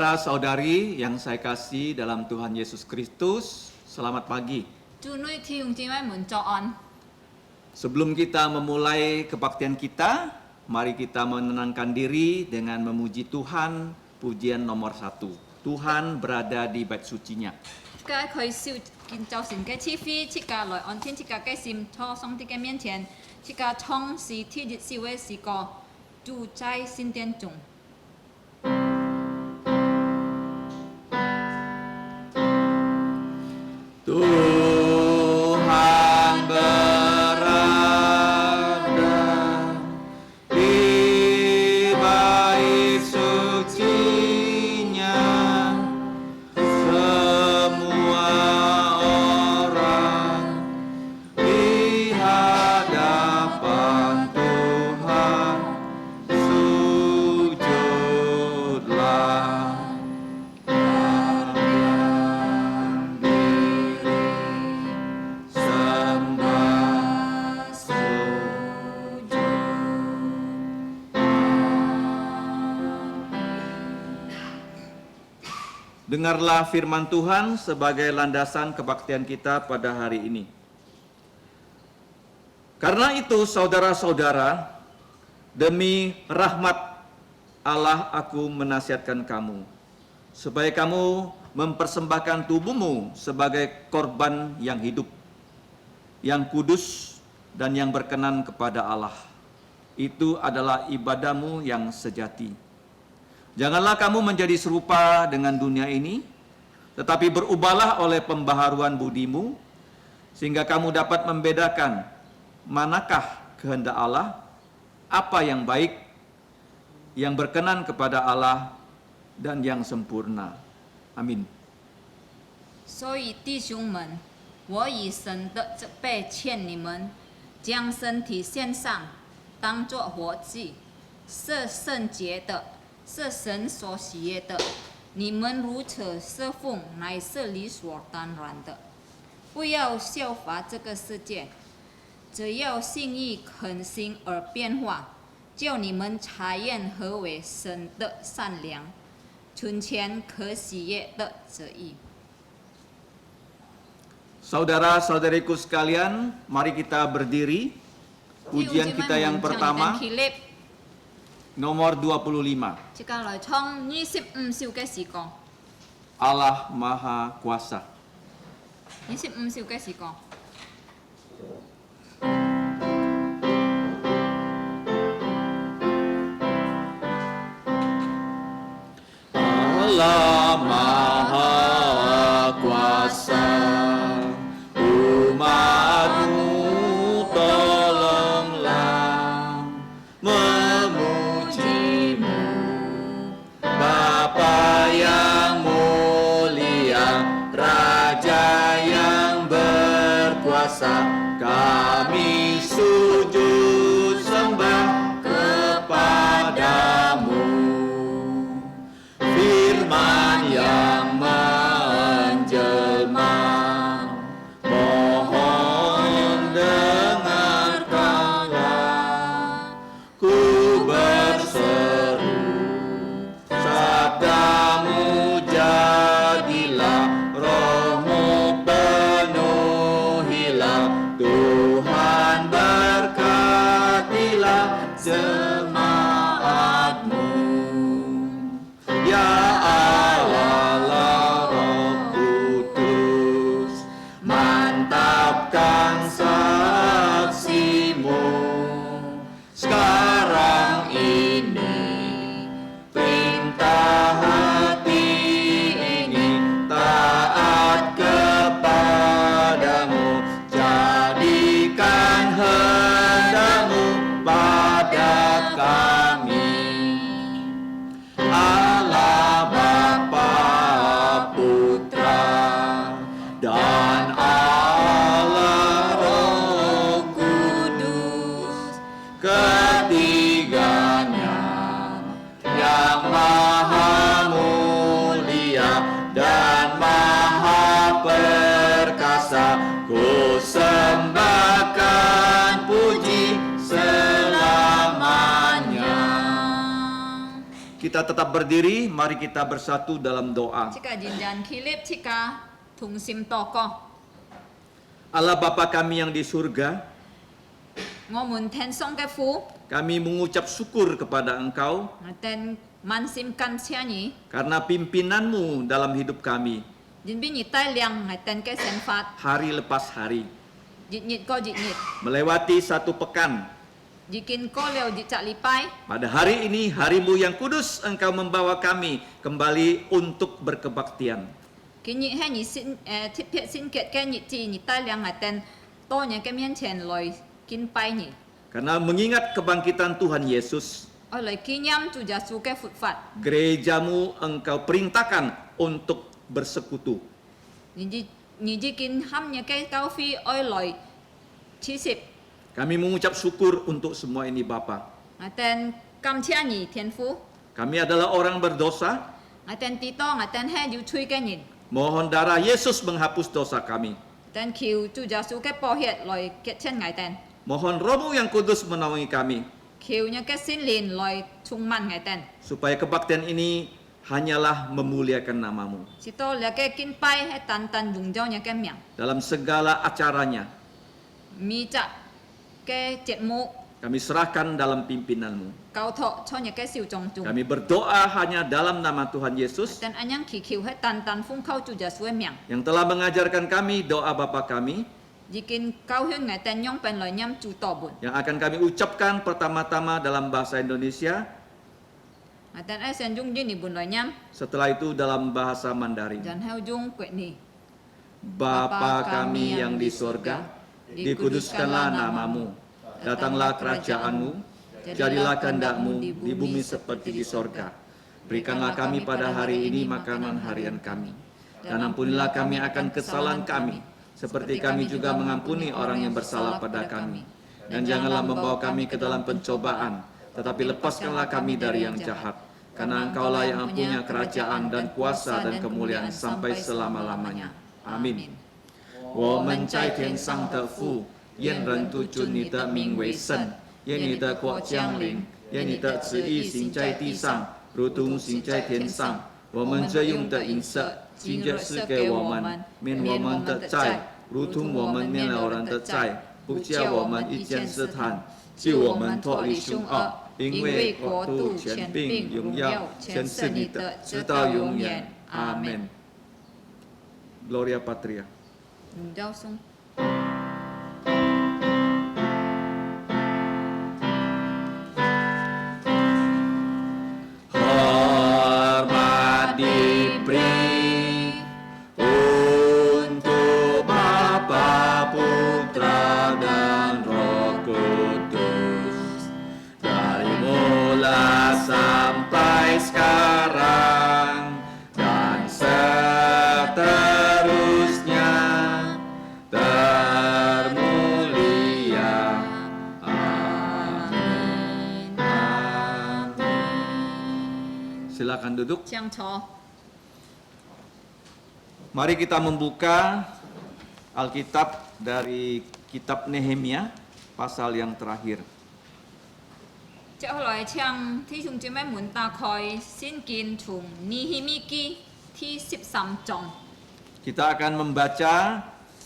Saudara-saudari yang saya kasih dalam Tuhan Yesus Kristus, selamat pagi. Sebelum kita memulai kebaktian kita, mari kita menenangkan diri dengan memuji Tuhan, pujian nomor 1. Tuhan berada di bait sucinya. Tuhan berada di bait sucinya, semua orang di hadapan Tuhan sujudlah. Dengarlah firman Tuhan sebagai landasan kebaktian kita pada hari ini. Karena itu, saudara-saudara, demi rahmat Allah aku menasihatkan kamu, supaya kamu mempersembahkan tubuhmu sebagai korban yang hidup, yang kudus, dan yang berkenan kepada Allah. Itu adalah ibadahmu yang sejati. Janganlah kamu menjadi serupa dengan dunia ini, tetapi berubahlah oleh pembaharuan budimu, sehingga kamu dapat membedakan manakah kehendak Allah, apa yang baik, yang berkenan kepada Allah, dan yang sempurna. Amin. 所以弟兄们，我以神的被劝你们，将身体献上，当作活祭，是圣洁的，是神所喜悦的。你们如此侍奉，乃是理所当然的。不要效法这个世界，只要心意恒心而变化，叫你们察验何为神的善良、纯全可喜悦的旨意。 Saudara-saudariku sekalian, mari kita berdiri. Pujian kita yang pertama, nomor 25. Allah Maha Kuasa. 25首嘅時歌。 Allah Maha Kuasa, umat-Mu tolonglah memuji-Mu, Bapa yang mulia, Raja yang berkuasa, kami sujud sembah kepadamu. Firman yang menjelma, mohon dengarkanlah. Ku berseru, sabdamu jadilah, rohmu penuhilah. Tuhan berkatilah jemaat-Mu. Ya Allah, Roh Kudus, mantapkan saksi-Mu. Sekarang ini, perintah hati ini taat kepadamu. Jadikan kehendak-Mu pada kami. Allah Bapa, Putra, dan Allah Roh Kudus, ketiganya yang maha mulia dan maha perkasa, ku sembahkan puji selamanya. kita tetap berdiri, mari kita bersatu dalam doa. Chika jinjan kilip chika tungsim toko. Allah Bapa kami yang di surga, Ngomun ten song ke fu. kami mengucap syukur kepada Engkau Ngaten mansim kan siani. karena pimpinanmu dalam hidup kami, Jin bin tai liang ngaten ke sen fat. hari lepas hari. Jit nyit ko jit nyit. Melewati satu pekan, Jikin ko leo jit cak lipai. pada hari ini, harimu yang kudus, Engkau membawa kami kembali untuk berkebaktian. Kini he ni sin tip pet sin ket ke nyit ji ni tai liang ngaten to nya ke mien chen loi kin pai ni. Karena mengingat kebangkitan Tuhan Yesus, Oi loi kinyam tu jasu ke fut fat. gerejamu Engkau perintahkan untuk bersekutu. Ni jikin ham nya ke kau fi oi loi 70. Kami mengucap syukur untuk semua ini Bapa. Ngaten kam chia ni tian fu. Kami adalah orang berdosa, Ngaten tito ngaten he ju chui ke nyin. mohon darah Yesus menghapus dosa kami. Ten kiu tu jasu ke po hiet loi ket chen ngai ten. Mohon Roh-Mu yang kudus menaungi kami, Kiu nya ke sin lin loi chung man ngai ten. supaya kebaktian ini hanyalah memuliakan nama-Mu. Sito lia ke kin pai he tan tan dung jau nya ke miang. Dalam segala acaranya, Mi cak ke jet mu kami serahkan dalam pimpinan-Mu. kau tho cho nya ke siu jong chung. Kami berdoa hanya dalam nama Tuhan Yesus, Ten anyang ki kiu he tan tan fung kau tu jasu miang. yang telah mengajarkan kami doa Bapa kami, Jikin kau hyun ngai ten nyong pen loi nyam chu to bun. yang akan kami ucapkan pertama-tama dalam bahasa Indonesia, Ngaten ai sen jung jin ni bun loi nyam. setelah itu dalam bahasa Mandarin. Jan heu jung kwek ni. Bapa kami yang di surga, dikuduskanlah namamu, datanglah kerajaanmu, jadilah kehendak-Mu di bumi seperti di sorga. Berikanlah kami pada hari ini makanan harian kami, dan ampunilah kami akan kesalahan kami, seperti kami juga mengampuni orang yang bersalah pada kami. Dan janganlah membawa kami ke dalam pencobaan, tetapi lepaskanlah kami dari yang jahat. Karena Engkaulah yang punya kerajaan dan kuasa dan kemuliaan sampai selama-lamanya. Amin. 我们在天上的父，愿人都尊你的名为圣，愿你的国降临，愿你的旨意行在地上，如同行在天上。我们这用的饮食，今日赐给我们，免我们的债，如同我们免了人的债，不叫我们遇见试探，救我们脱离凶恶。因为国度、权柄、荣耀，全是你的，直到永远。阿门。Gloria Patria. Dung jau sung. Hormat diberi untuk Bapa, Putra, dan Roh Kudus, dari mula sampai sekarang dan seterusnya, termulia. Amin. Silakan duduk. Chiang cho. Mari kita membuka Alkitab dari kitab Nehemia pasal yang terakhir. Chao loi chiang thi chung chi mai mun ta khoi sin kin chung ni hi mi ki thi 13 jong. Kita akan membaca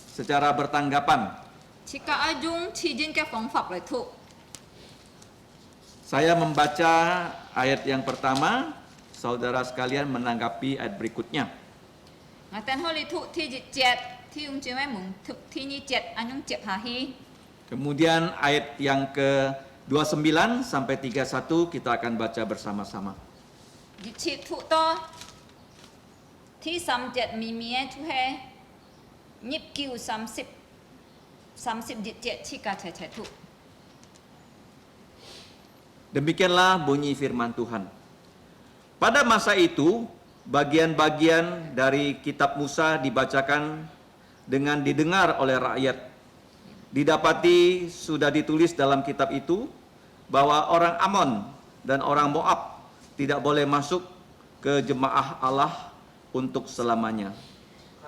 secara bertanggapan. Chika ajung chi jin ke phong phap loi thu. Saya membaca ayat yang pertama, saudara sekalian menanggapi ayat berikutnya. Ngaten ho li thu thi jit jet thi chung chi mai mun thu thi ni jet anyung jet ha hi. Kemudian ayat yang ke-29 sampai 31 kita akan baca bersama-sama. Jit chi thu to thi sam jet mi mi thu he. Nyip kiu 30 jit jet chika chai chai thu. Demikianlah bunyi firman Tuhan. Pada masa itu, bagian-bagian dari kitab Musa dibacakan dengan didengar oleh rakyat. Didapati sudah ditulis dalam kitab itu bahwa orang Amon dan orang Moab tidak boleh masuk ke jemaah Allah untuk selamanya.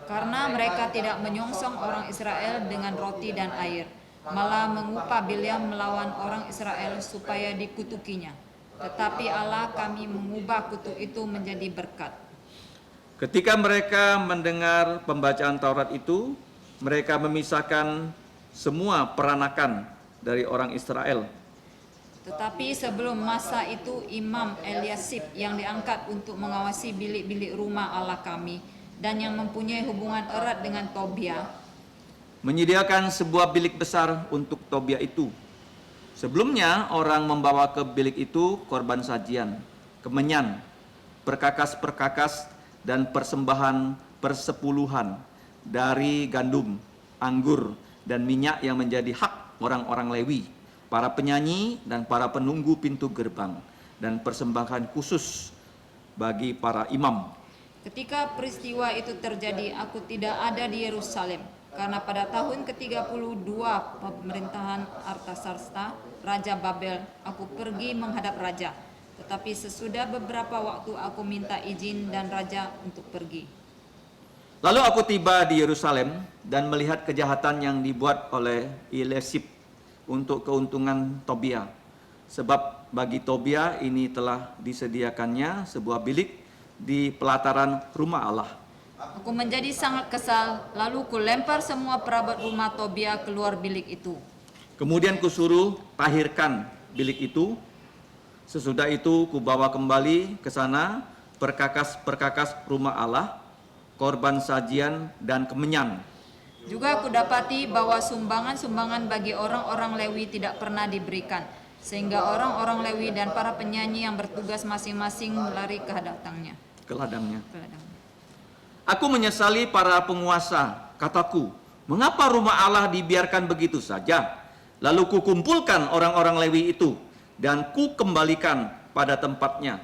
Karena mereka tidak menyongsong orang Israel dengan roti dan air, malah mengupah Bileam melawan orang Israel supaya dikutukinya. Tetapi Allah kami mengubah kutuk itu menjadi berkat. Ketika mereka mendengar pembacaan Taurat itu, mereka memisahkan semua peranakan dari orang Israel. Tetapi sebelum masa itu Imam Eliasib yang diangkat untuk mengawasi bilik-bilik rumah Allah kami dan yang mempunyai hubungan erat dengan Tobia Menyediakan sebuah bilik besar untuk Tobia itu. Sebelumnya orang membawa ke bilik itu korban sajian, kemenyan, perkakas-perkakas dan persembahan persepuluhan dari gandum, anggur, dan minyak yang menjadi hak orang-orang Lewi, para penyanyi dan para penunggu pintu gerbang, dan persembahan khusus bagi para imam. Ketika peristiwa itu terjadi, aku tidak ada di Yerusalem, karena pada tahun ke-32 pemerintahan Artasasta, Raja Babel, aku pergi menghadap raja. Tetapi sesudah beberapa waktu aku minta izin dan raja untuk pergi. Lalu aku tiba di Yerusalem dan melihat kejahatan yang dibuat oleh Eliasib untuk keuntungan Tobia. Sebab bagi Tobia ini telah disediakannya sebuah bilik di pelataran rumah Allah. Aku menjadi sangat kesal, lalu kulempar semua perabot rumah Tobia keluar bilik itu. Kemudian kusuruh tahirkan bilik itu. Sesudah itu kubawa kembali ke sana perkakas-perkakas rumah Allah, korban sajian dan kemenyan. Juga aku dapati bahwa sumbangan-sumbangan bagi orang-orang Lewi tidak pernah diberikan, sehingga orang-orang Lewi dan para penyanyi yang bertugas masing-masing lari ke Ke ladangnya. ladang. Aku menyesali para penguasa, kataku, mengapa rumah Allah dibiarkan begitu saja? Lalu kukumpulkan orang-orang Lewi itu dan ku kembalikan pada tempatnya.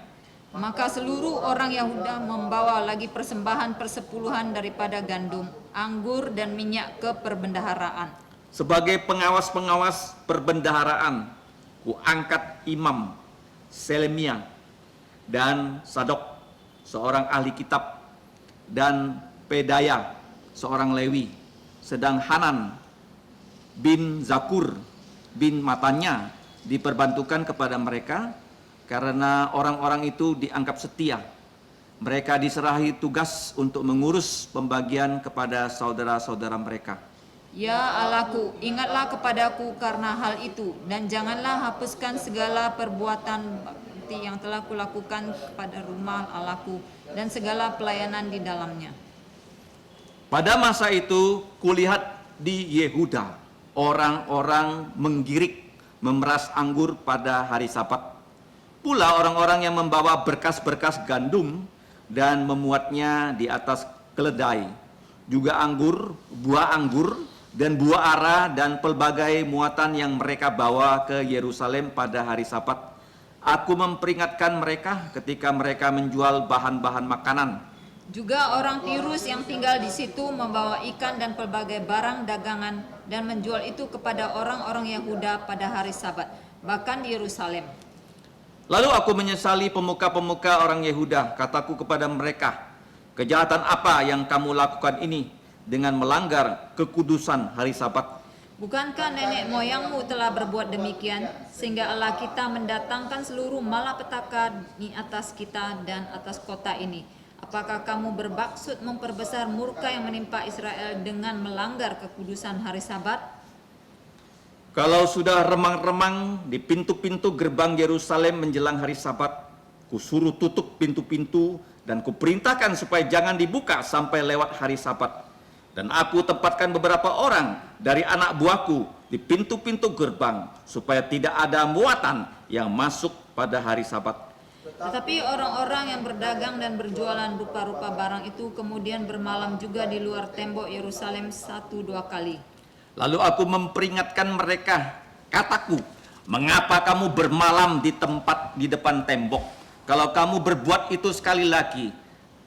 Maka seluruh orang Yahuda membawa lagi persembahan persepuluhan daripada gandum, anggur, dan minyak ke perbendaharaan. Sebagai pengawas-pengawas perbendaharaan, ku angkat imam Selemia dan Sadok, seorang ahli kitab, dan Pedaya, seorang Lewi, sedang Hanan bin Zakur bin Matanya diperbantukan kepada mereka karena orang-orang itu dianggap setia. Mereka diserahi tugas untuk mengurus pembagian kepada saudara-saudara mereka. Ya Allahku, ingatlah kepadaku karena hal itu, dan janganlah hapuskan segala perbuatan bakti yang telah kulakukan kepada rumah Allahku dan segala pelayanan di dalamnya. Pada masa itu kulihat di Yehuda orang-orang menggirik memeras anggur pada hari Sabat. Pula orang-orang yang membawa berkas-berkas gandum dan memuatnya di atas keledai. Juga anggur, dan buah ara dan pelbagai muatan yang mereka bawa ke Yerusalem pada hari Sabat. Aku memperingatkan mereka ketika mereka menjual bahan-bahan makanan. Juga orang Tirus yang tinggal di situ membawa ikan dan pelbagai barang dagangan dan menjual itu kepada orang-orang Yahuda pada hari Sabat, bahkan di Yerusalem. Lalu aku menyesali pemuka-pemuka orang Yehuda, kataku kepada mereka, kejahatan apa yang kamu lakukan ini dengan melanggar kekudusan hari Sabat? Bukankah nenek moyangmu telah berbuat demikian, sehingga Allah kita mendatangkan seluruh malapetaka di atas kita dan atas kota ini? Apakah kamu bermaksud memperbesar murka yang menimpa Israel dengan melanggar kekudusan hari Sabat? Kalau sudah remang-remang di pintu-pintu gerbang Yerusalem menjelang hari Sabat, kusuruh tutup pintu-pintu dan kuperintahkan supaya jangan dibuka sampai lewat hari Sabat. Dan aku tempatkan beberapa orang dari anak buahku di pintu-pintu gerbang supaya tidak ada muatan yang masuk pada hari Sabat. Tetapi orang-orang yang berdagang dan berjualan rupa-rupa barang itu kemudian bermalam juga di luar tembok Yerusalem 1-2 kali. Lalu aku memperingatkan mereka, kataku, mengapa kamu bermalam di tempat di depan tembok? Kalau kamu berbuat itu sekali lagi,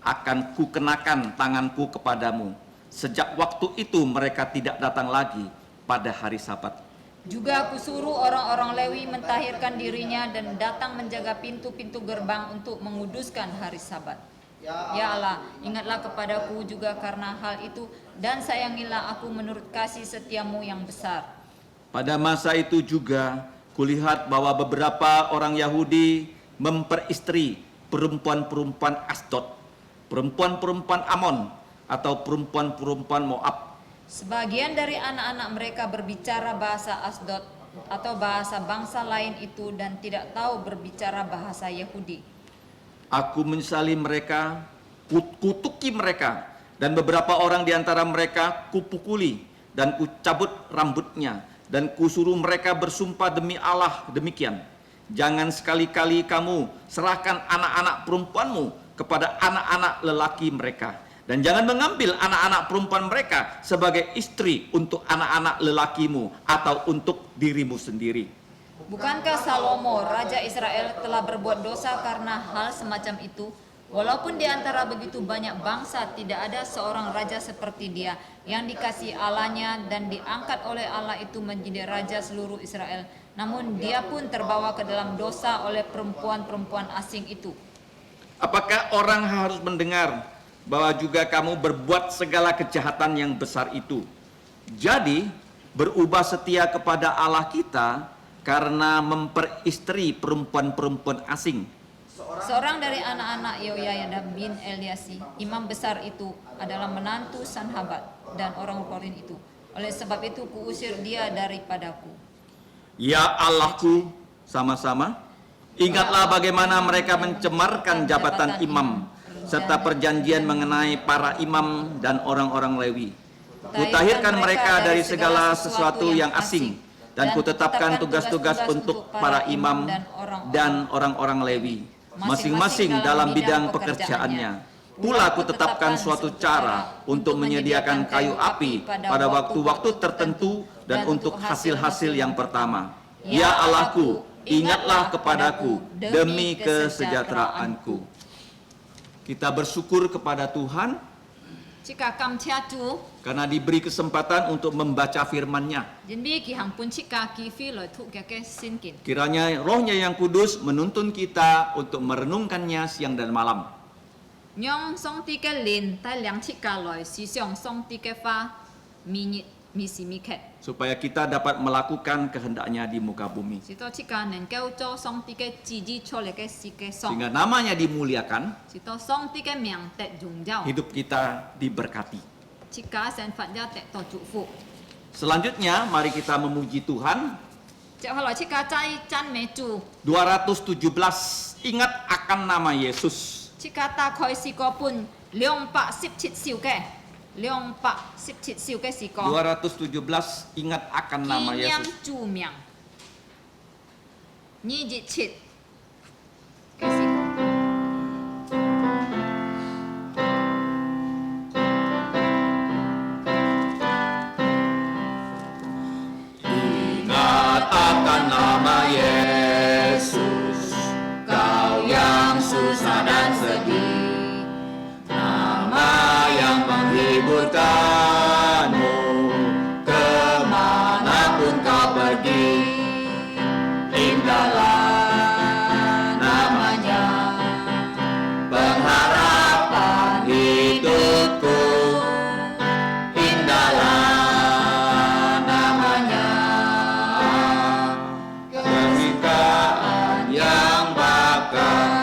akan kukenakan tanganku kepadamu. Sejak waktu itu mereka tidak datang lagi pada hari Sabat. Juga aku suruh orang-orang Lewi mentahirkan dirinya dan datang menjaga pintu-pintu gerbang untuk menguduskan hari Sabat. Ya Allah, ingatlah kepadaku juga karena hal itu, dan sayangilah aku menurut kasih setiamu yang besar. Pada masa itu juga kulihat bahwa beberapa orang Yahudi memperistri perempuan-perempuan Asdod, perempuan-perempuan Amon, atau perempuan-perempuan Moab. Sebagian dari anak-anak mereka berbicara bahasa Asdod atau bahasa bangsa lain itu dan tidak tahu berbicara bahasa Yahudi. Aku menyesali mereka, kutuki mereka, dan beberapa orang di antara mereka kupukuli dan kucabut rambutnya, dan kusuruh mereka bersumpah demi Allah demikian. Jangan sekali-kali kamu serahkan anak-anak perempuanmu kepada anak-anak lelaki mereka, dan jangan mengambil anak-anak perempuan mereka sebagai istri untuk anak-anak lelakimu atau untuk dirimu sendiri. Bukankah Salomo, Raja Israel, telah berbuat dosa karena hal semacam itu? Walaupun di antara begitu banyak bangsa tidak ada seorang raja seperti dia yang dikasihi Allahnya dan diangkat oleh Allah itu menjadi raja seluruh Israel. Namun dia pun terbawa ke dalam dosa oleh perempuan-perempuan asing itu. Apakah orang harus mendengar bahwa juga kamu berbuat segala kejahatan yang besar itu? Jadi berubah setia kepada Allah kita karena memperistri perempuan-perempuan asing. Seorang dari anak-anak Yoyada bin Eliasi, imam besar itu, adalah menantu Sanhabat dan orang Korin itu. Oleh sebab itu kuusir dia daripadaku. Ya Allahku, sama-sama, ingatlah bagaimana mereka mencemarkan jabatan imam, serta perjanjian mengenai para imam dan orang-orang Lewi. Kutahirkan mereka dari segala sesuatu yang asing, dan kutetapkan tugas-tugas untuk para imam dan orang-orang Lewi, masing-masing dalam bidang pekerjaannya. Pula kutetapkan suatu cara untuk menyediakan kayu api pada waktu-waktu tertentu dan untuk hasil-hasil yang pertama. Ya Allahku, ingatlah kepadaku demi kesejahteraanku. Kita bersyukur kepada Tuhan Jika kam chia chu, karena diberi kesempatan untuk membaca firman-Nya. jin bi ki hang pun chika ki fi lo thu ke sin kin. Kiranya Roh-Nya yang kudus menuntun kita untuk merenungkannya siang dan malam. Nyong song ti ke lin tai liang chika loi si siong song ti ke fa mi ni mi si mi ket. Supaya kita dapat melakukan kehendak-Nya di muka bumi. Si to chika nen ke cho song ti ke ji ji cho le ke si ke song. Sehingga namanya dimuliakan, Si to song ti ke miang te jung jiao. hidup kita diberkati. Chika sen fat ja te to ju fu. Selanjutnya, mari kita memuji Tuhan. Cek halo chika cai chan me chu. 217, ingat akan nama Yesus. Chika ta khoi si ko pun leong pa sip chit siu ke. Leong pa sip chit siu ke si ko. 217, ingat akan nama Ki miang Yesus. chu miang. Ni ji chit. Ke si ko. Ingat akan nama Yesus, kau yang susah dan sedih, nama yang menghiburkanmu, kemanapun kau pergi. Indahlah namanya, pengharapan hidupku. Indahlah namanya, kesukaan yang bakal.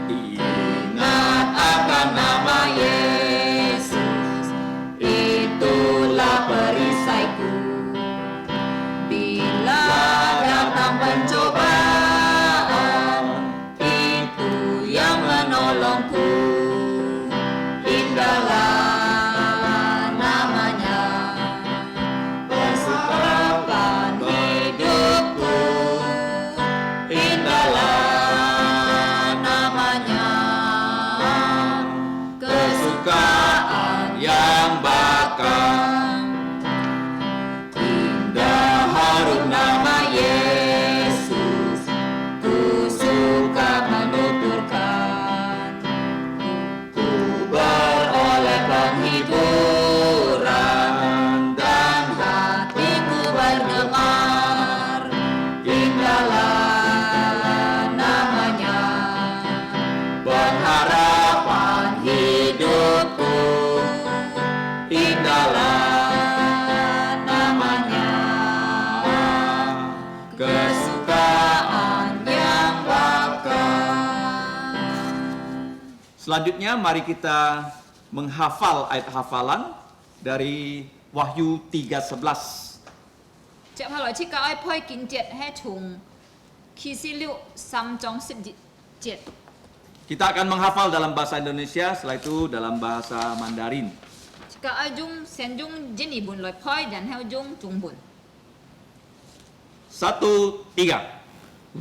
Ingat akan nama Yesus, itulah perisaiku. Bila datang pencobaan, itu yang menolongku. Indahlah namanya, kesukaan hidupku. Indahlah namanya, kesukaan yang bakal. Indah harum nama Yesus, ku suka menuturkan. Ku beroleh penghiburan dan hatiku bergemar. Indahlah namanya, pengharapan hidupku. Indahlah namanya, kesukaan yang baru. Selanjutnya mari kita menghafal ayat hafalan dari Wahyu 3:11. 接下來切教愛配經節係從啟示錄3章10節。 Kita akan menghafal dalam bahasa Indonesia, setelah itu dalam bahasa Mandarin. 切教愛用先用印尼文來配，然後用中文。 1, 3.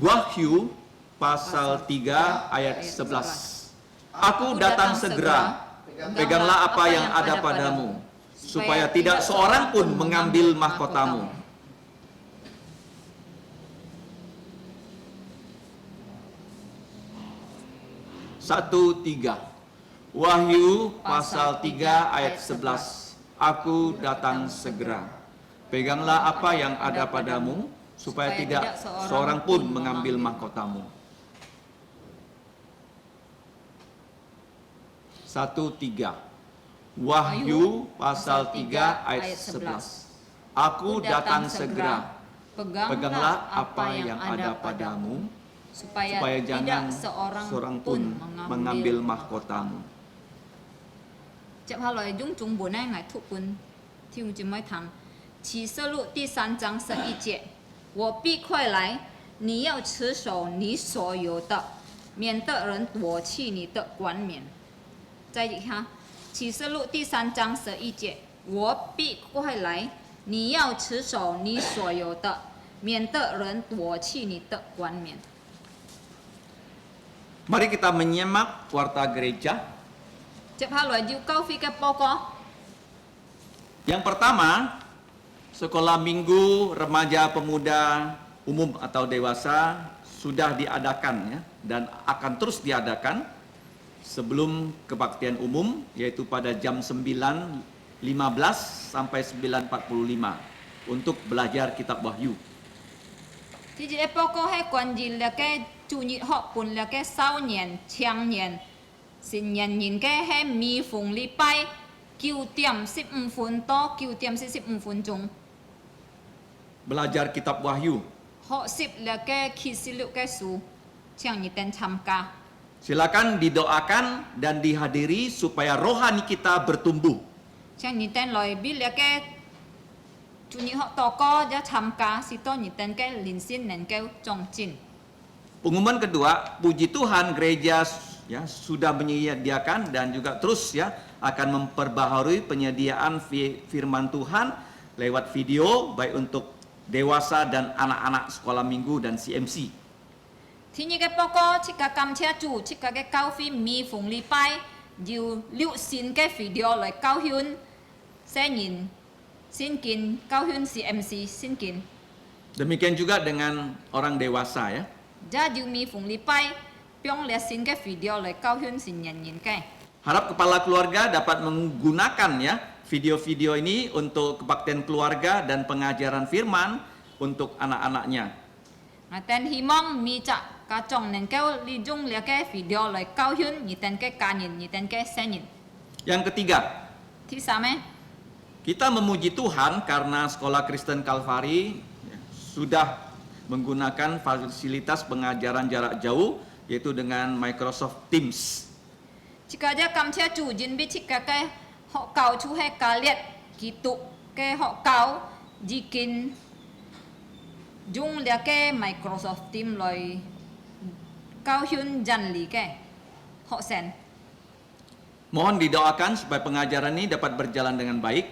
Wahyu pasal 3 ayat 11. Aku datang segera, peganglah apa yang ada padamu, supaya tidak seorang pun mengambil mahkotamu. Satu, tiga. Wahyu pasal 3 ayat 11. Aku datang segera. Peganglah apa yang ada padamu, supaya tidak seorang pun mengambil mahkotamu. 1, 3. Wahyu pasal 3 ayat 11. Aku datang segera. Peganglah apa yang ada padamu, supaya jangan seorang pun mengambil mahkotamu. 接下來用中文呢，來讀本聽真咪讀。啟示錄第3章11節，我必快來，你要持守你所有的，免得人奪去你的冠冕。再一下，啟示錄第3章11節，我必快來，你要持守你所有的，免得人奪去你的冠冕。 Mari kita menyimak warta gereja. 接下來要交費嘅報告。 Yang pertama, sekolah minggu remaja pemuda umum atau dewasa sudah diadakan ya, dan akan terus diadakan sebelum kebaktian umum, yaitu pada jam 9.15 sampai 9.45 untuk belajar kitab Wahyu. 第一個報告係關於那個主日學本那個少年、青年、成年人嘅係每逢禮拜9:15到9:45鐘， Belajar kitab Wahyu. 學習那個啟示錄嘅書，請你哋參加。 Silakan didoakan dan dihadiri supaya rohani kita bertumbuh. 請你哋來俾那個主日學禱告一參加，使到你哋嘅靈性能夠長進。 Pengumuman kedua, puji Tuhan gereja ya sudah menyediakan dan juga terus ya akan memperbaharui penyediaan firman Tuhan lewat video baik untuk dewasa dan anak-anak sekolah minggu dan CMC. 第二個報告，切個感謝主，切個嘅教會每逢禮拜要錄新嘅 video 來教訓新人先見，教訓 CMC 先見。 Demikian juga dengan orang dewasa ya. 也要每逢禮拜用列新嘅 video 來教訓成人人嘅。 Harap kepala keluarga dapat menggunakan ya video-video ini untuk kebaktian keluarga dan pengajaran firman untuk anak-anaknya. 我哋希望每隻家長能夠利用呢個 video 來教訓你哋嘅家人、你哋嘅成人。 Yang ketiga, 第三呢， kita memuji Tuhan karena Sekolah Kristen Kalvari ya, sudah menggunakan fasilitas pengajaran jarak jauh yaitu dengan Microsoft Teams. 這個就感謝主，因為這個嘅學校處係教列基督嘅學校已經用呢個 Microsoft Teams 來教訓真理嘅學生。 Mohon didoakan supaya pengajaran ini dapat berjalan dengan baik.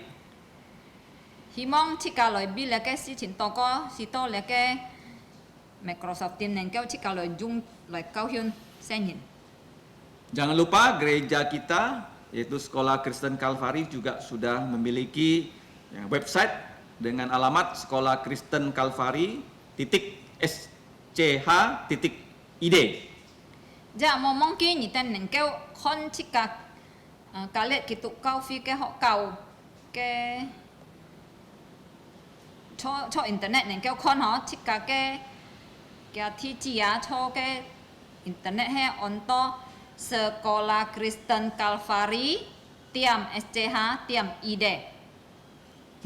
希望這個來俾呢個事情禱告，使到呢個 Microsoft Teams 能夠這個來用來教訓生人。 Jangan lupa gereja kita yaitu Sekolah Kristen Kalvari juga sudah memiliki ya, website dengan alamat Sekolah Kristen Kalvari.sch.id. จะมองกี่นี่แต่หนึ่งแก้วคนที่การเล่นกิตุเก้าฟีแกเขาเก่าแกชออินเทอร์เน็ตหนึ่งแก้วคนเหรอที่แกที่จีอาชอแกอินเทอร์เน็ตให้ออนโตSekolah Kristen Kalvari tiam SCH tiam ID.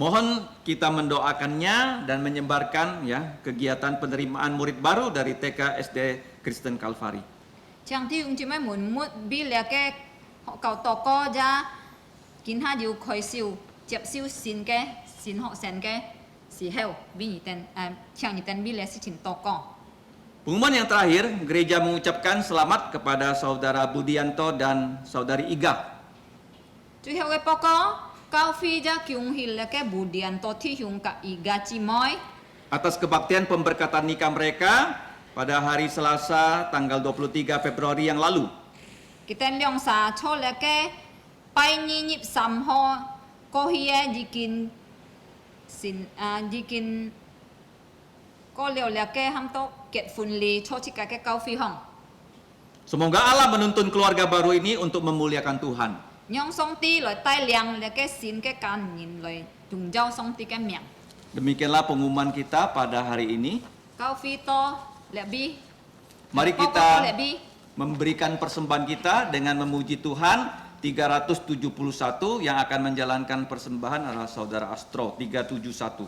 Mohon kita mendoakannya dan menyebarkan ya kegiatan penerimaan murid baru dari TK SD Kristen Kalvari. 像弟兄姊妹們沒比了嘅學舊禱告咋，見下要開始接受新嘅新學生嘅時候，像你哋比了事情禱告。 Pengumuman yang terakhir, gereja mengucapkan selamat kepada saudara Budianto dan saudari Iga 最後嘅報告，教會就恭喜了嘅部電多弟兄及而家姊妹， atas kebaktian pemberkatan nikah mereka pada hari Selasa tanggal 23 Februari yang lalu. 佢哋兩沙錯了嘅拜二月3號過去嘅已經過了嘅喊到結婚禮初次嘅教會行， Semoga Allah menuntun keluarga baru ini untuk memuliakan Tuhan. 讓上帝來帶領了嘅新嘅家人來榮耀上帝嘅名。 Demikianlah pengumuman kita pada hari ini. 教會多lebih bi Mari報告kita 多lebih memberikan persembahan kita dengan memuji Tuhan. 371 yang akan menjalankan persembahan adalah saudara Astro 371.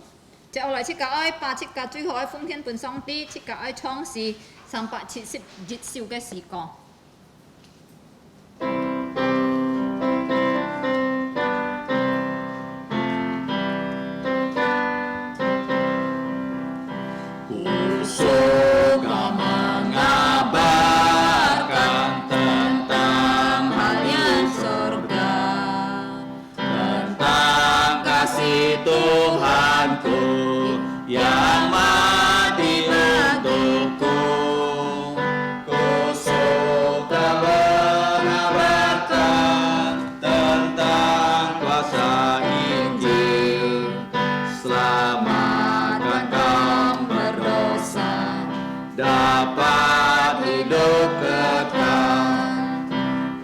接落嚟切格哀8切格最後嘅奉獻本上帝切格哀創世370熱燒嘅時光。 Suka mengabarkan tentang hal yang surga, tentang kasih Tuhanku yang mati untukku. Ku suka mengabarkan tentang kuasa Injil. Selamatkan kaum berdosa, dapat hidup kekal.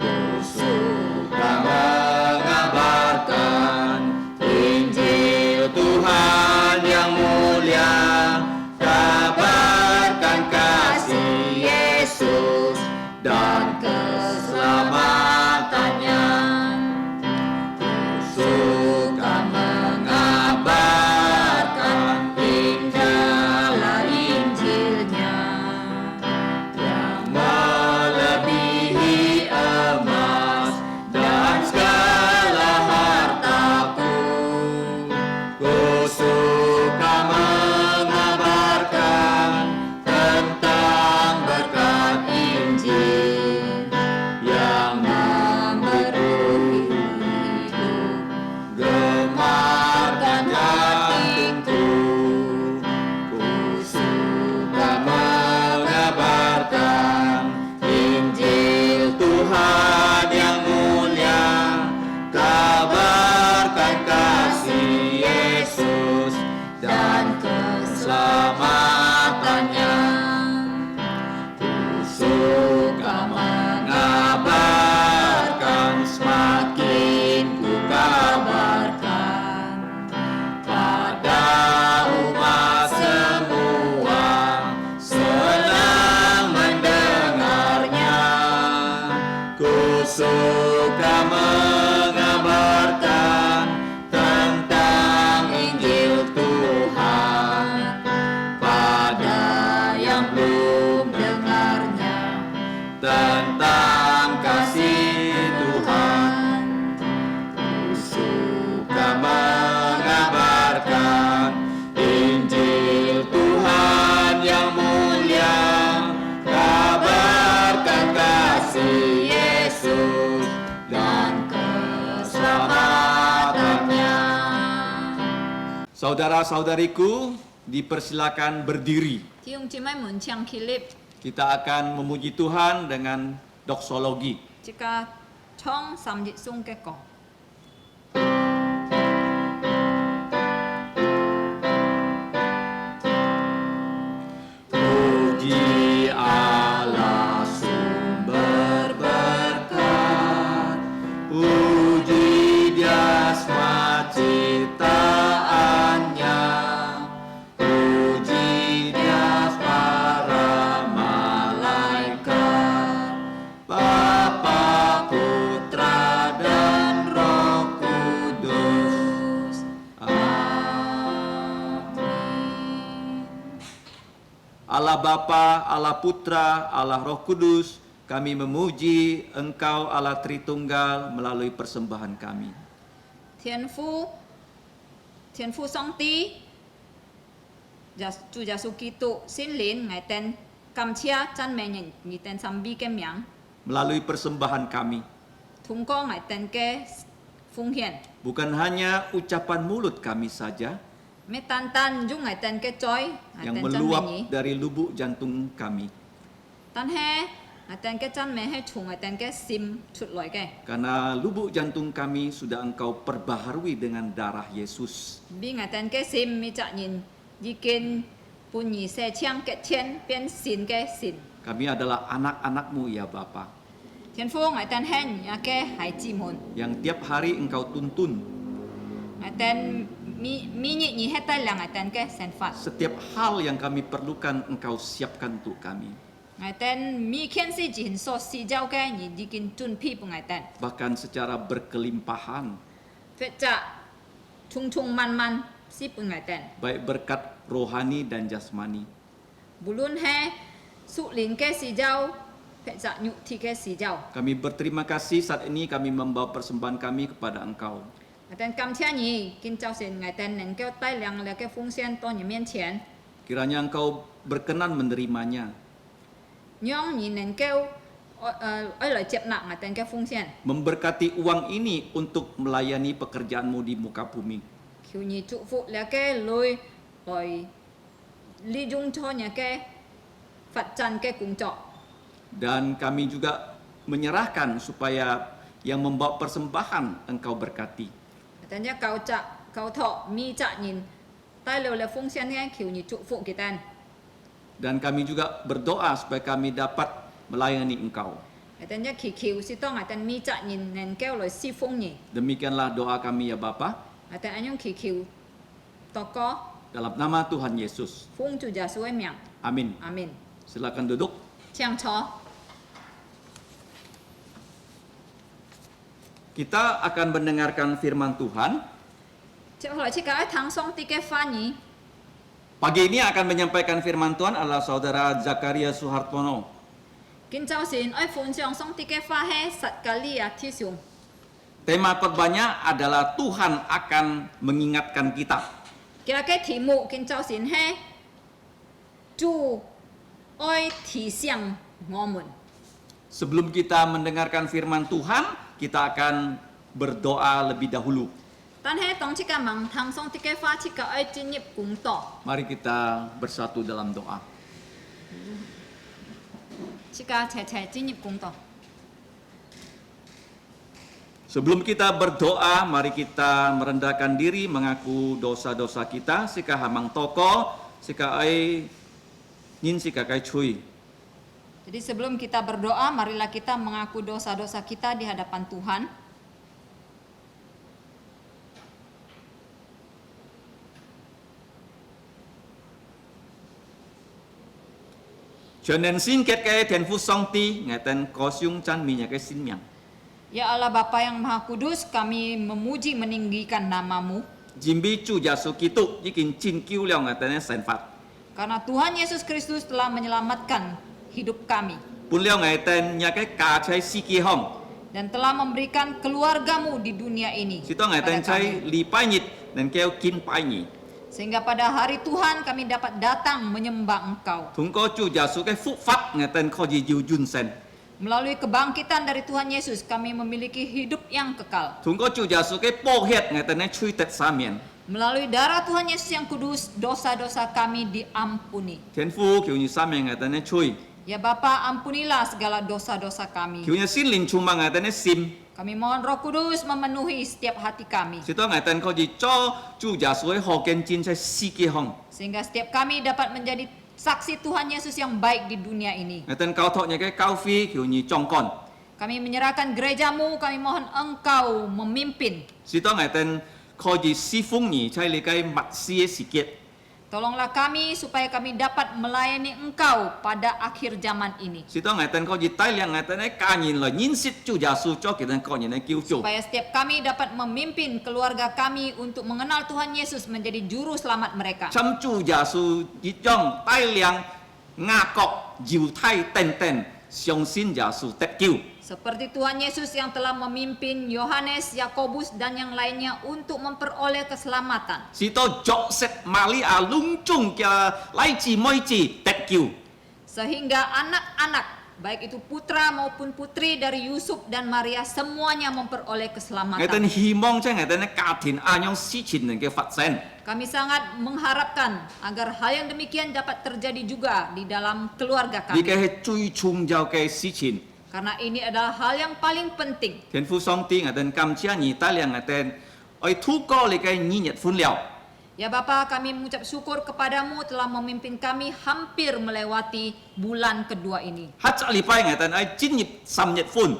Ku suka mengabarkan Injil Tuhan yang mulia, kabarkan kasih Yesus dan keselamatannya. Ku suka mengabarkan Injilnya yang melebihi emas dan segala hartaku. Ku suka mengabarkan tentang berkat Injil yang memberi hidup, gemarkan hatiku. Ku suka mengabarkan Injil Tuhan yang mulia, kabarkan kasih Yesus dan keselamatannya. Ku suka mengabarkan, semakin ku kabarkan pada umat semua, senang mendengarnya. Ku suka mengabarkan tentang Injil Tuhan pada yang belum dengarnya, tentang kasih Tuhan. Ku suka mengabarkan Injil Tuhan yang mulia, kabarkan kasih Yesus dan keselamatannya. Saudara-saudariku, dipersilakan berdiri. 弟兄姊妹們唱起立， Kita akan memuji Tuhan dengan doksologi. 即個唱3節頌嘅歌。 Puji Allah sumber berkat, puji Dia semua ciptaannya, puji Dia para malaikat, Bapa, Putra dan Roh Kudus. Amin. Allah Bapa, Allah Putra, Allah Roh Kudus, Kami memuji Engkau Allah Tritunggal melalui persembahan kami. 天父，天父上帝，主耶稣基督聖靈，我哋感謝讚美你哋神秘嘅名， Melalui persembahan kami. 通過我哋嘅奉獻， Bukan hanya ucapan mulut kami saja ไม่單用我哋嘅嘴，我 yang 哋讚美 meluap 你， dari lubuk jantung kami. 但係我哋嘅讚美係從我哋嘅心出來嘅。 Karena lubuk jantung kami sudah Engkau perbaharui dengan darah Yesus. 俾我哋嘅心มี責任已經半而射槍嘅槍變善嘅善。 Kami adalah anak-anak-Mu ya Bapa, 天父，我哋係你嘅孩子們， yang tiap hari Engkau tuntun. 我哋每日你係帶領我哋嘅生活， Setiap hal yang kami perlukan Engkau siapkan untuk kami. 我哋每件事情所需要嘅，你已經準備俾我哋， Bahkan secara berkelimpahan, 或者充滿是俾我哋。 baik berkat rohani dan jasmani. 無論係屬靈嘅需要，或者肉體嘅需要， Kami berterima kasih saat ini kami membawa persembahan kami kepada Engkau. 我哋感謝你，今早晨我哋能夠帶領你嘅奉獻到你面前， Kiranya Engkau berkenan menerimanya, 讓你能夠來接納我哋嘅奉獻。 memberkati uang ini untuk melayani pekerjaan-Mu di muka bumi. 求你祝福你嘅女來利用咗你嘅發展嘅工作。 Dan kami juga menyerahkan supaya yang membawa persembahan Engkau berkati. 我哋交託มี責任帶領你奉獻嘅，求你祝福佢哋。 Dan kami juga berdoa supaya kami dapat melayani Engkau. 我哋祈求是當我哋มี責任能夠來侍奉你。 Demikianlah doa kami ya Bapa, 我哋咁樣祈求禱告， dalam nama Tuhan Yesus. 奉主耶穌嘅名， Amin. 阿門。 Silakan duduk. 請坐。 Kita akan mendengarkan firman Tuhan. 接下來即係唐上帝嘅話語。 Pagi ini akan menyampaikan firman Tuhan adalah saudara Zakaria Suhartono. 今早晨愛分享上帝嘅話係撒迦利亞弟兄。 Tema khotbahnya adalah Tuhan akan mengingatkan kita. 今日嘅題目今早晨係主愛提醒我們。 Sebelum kita mendengarkan firman Tuhan, kita akan berdoa lebih dahulu. 但係當即個問唐上帝嘅話，即個愛進入工作， Mari kita bersatu dalam doa. 即個齊進入工作。 Sebelum kita berdoa, mari kita merendahkan diri, mengaku dosa-dosa kita. Sika hamang toko, sika ai nyin sika kai cui. Jadi sebelum kita berdoa, marilah kita mengaku dosa-dosa kita di hadapan Tuhan. Cho nên xin kết cái thiên phụ song ti, ngài tên có siung chan mi cái xin miang. Ya Allah Bapa yang Maha Kudus, kami memuji meninggikan namamu. Jimbi chu Yesu Kitô, jikin chin kiu liao ngài tên sen fat. Karena Tuhan Yesus Kristus telah menyelamatkan hidup kami. Pun liao ngài tên nhà cái cá chai si ki hong. Dan telah memberikan keluargamu di dunia ini. Sito ngài kepada tên chai kami. li pai nhit, dan keo kin pai nyi. Sehingga pada hari Tuhan kami dapat datang menyembah Engkau. Thung có chu Yesu cái phúc phát ngài tên kho ji jiu jun sen. Melalui kebangkitan dari Tuhan Yesus, kami memiliki hidup yang kekal. Thung có chu Yesu cái po het ngài tên chui tet sa miền. Melalui darah Tuhan Yesus yang kudus, dosa-dosa kami diampuni. Thiên phu kiểu như sa miền ngài tên chui. Ya Bapa, ampunilah segala dosa-dosa kami. Kiểu như xin linh chuma ngài tên sim. Kami mohon Roh Kudus memenuhi setiap hati kami. Sito ngài tên kho ji cho chu Yesu cái ho ken chin chai si ki hong. Sehingga setiap kami dapat menjadi saksi Tuhan Yesus yang baik di dunia ini. Ngài tên cao thọ nhà cái cao phi kiểu như trong con. Kami menyerahkan gerejamu, kami mohon Engkau memimpin. Sito ngài tên kho ji si phung nhỉ chai li cái mặt si si kiet. Tolonglah kami supaya kami dapat melayani Engkau pada akhir zaman ini. Sito ngài tên kho ji tai liang ngài tên ca nhìn là nhìn sit chu Yesu cho kita kho nhìn kiu chu. Supaya setiap kami dapat memimpin keluarga kami untuk mengenal Tuhan Yesus menjadi juru selamat mereka. Chăm chu Yesu ji trong tai liang nga kok jiu thai ten ten 相信耶稣得救。 Seperti Tuhan Yesus yang telah memimpin Yohanes, Yakobus, dan yang lainnya untuk memperoleh keselamatan. 是到作息玛利亞隆重嘅來自每次得救。 Sehingga anak-anak, baik itu putra maupun putri dari Yusuf dan Maria, semuanya memperoleh 我哋 keselamatan. 希望即係我哋嘅家庭啊，樣事情能夠發生。 Kami sangat mengharapkan agar hal yang demikian dapat terjadi juga di dalam keluarga 呢 kami. 個係最重要嘅事情。 Karena ini adalah hal yang paling penting. 天父上帝，我哋感謝你帶領我哋，愛透過你嘅二日歡了。 Ya Bapa, kami mengucap syukur kepadamu telah memimpin kami hampir melewati bulan kedua ini. 下個禮拜我哋愛進入三日歡，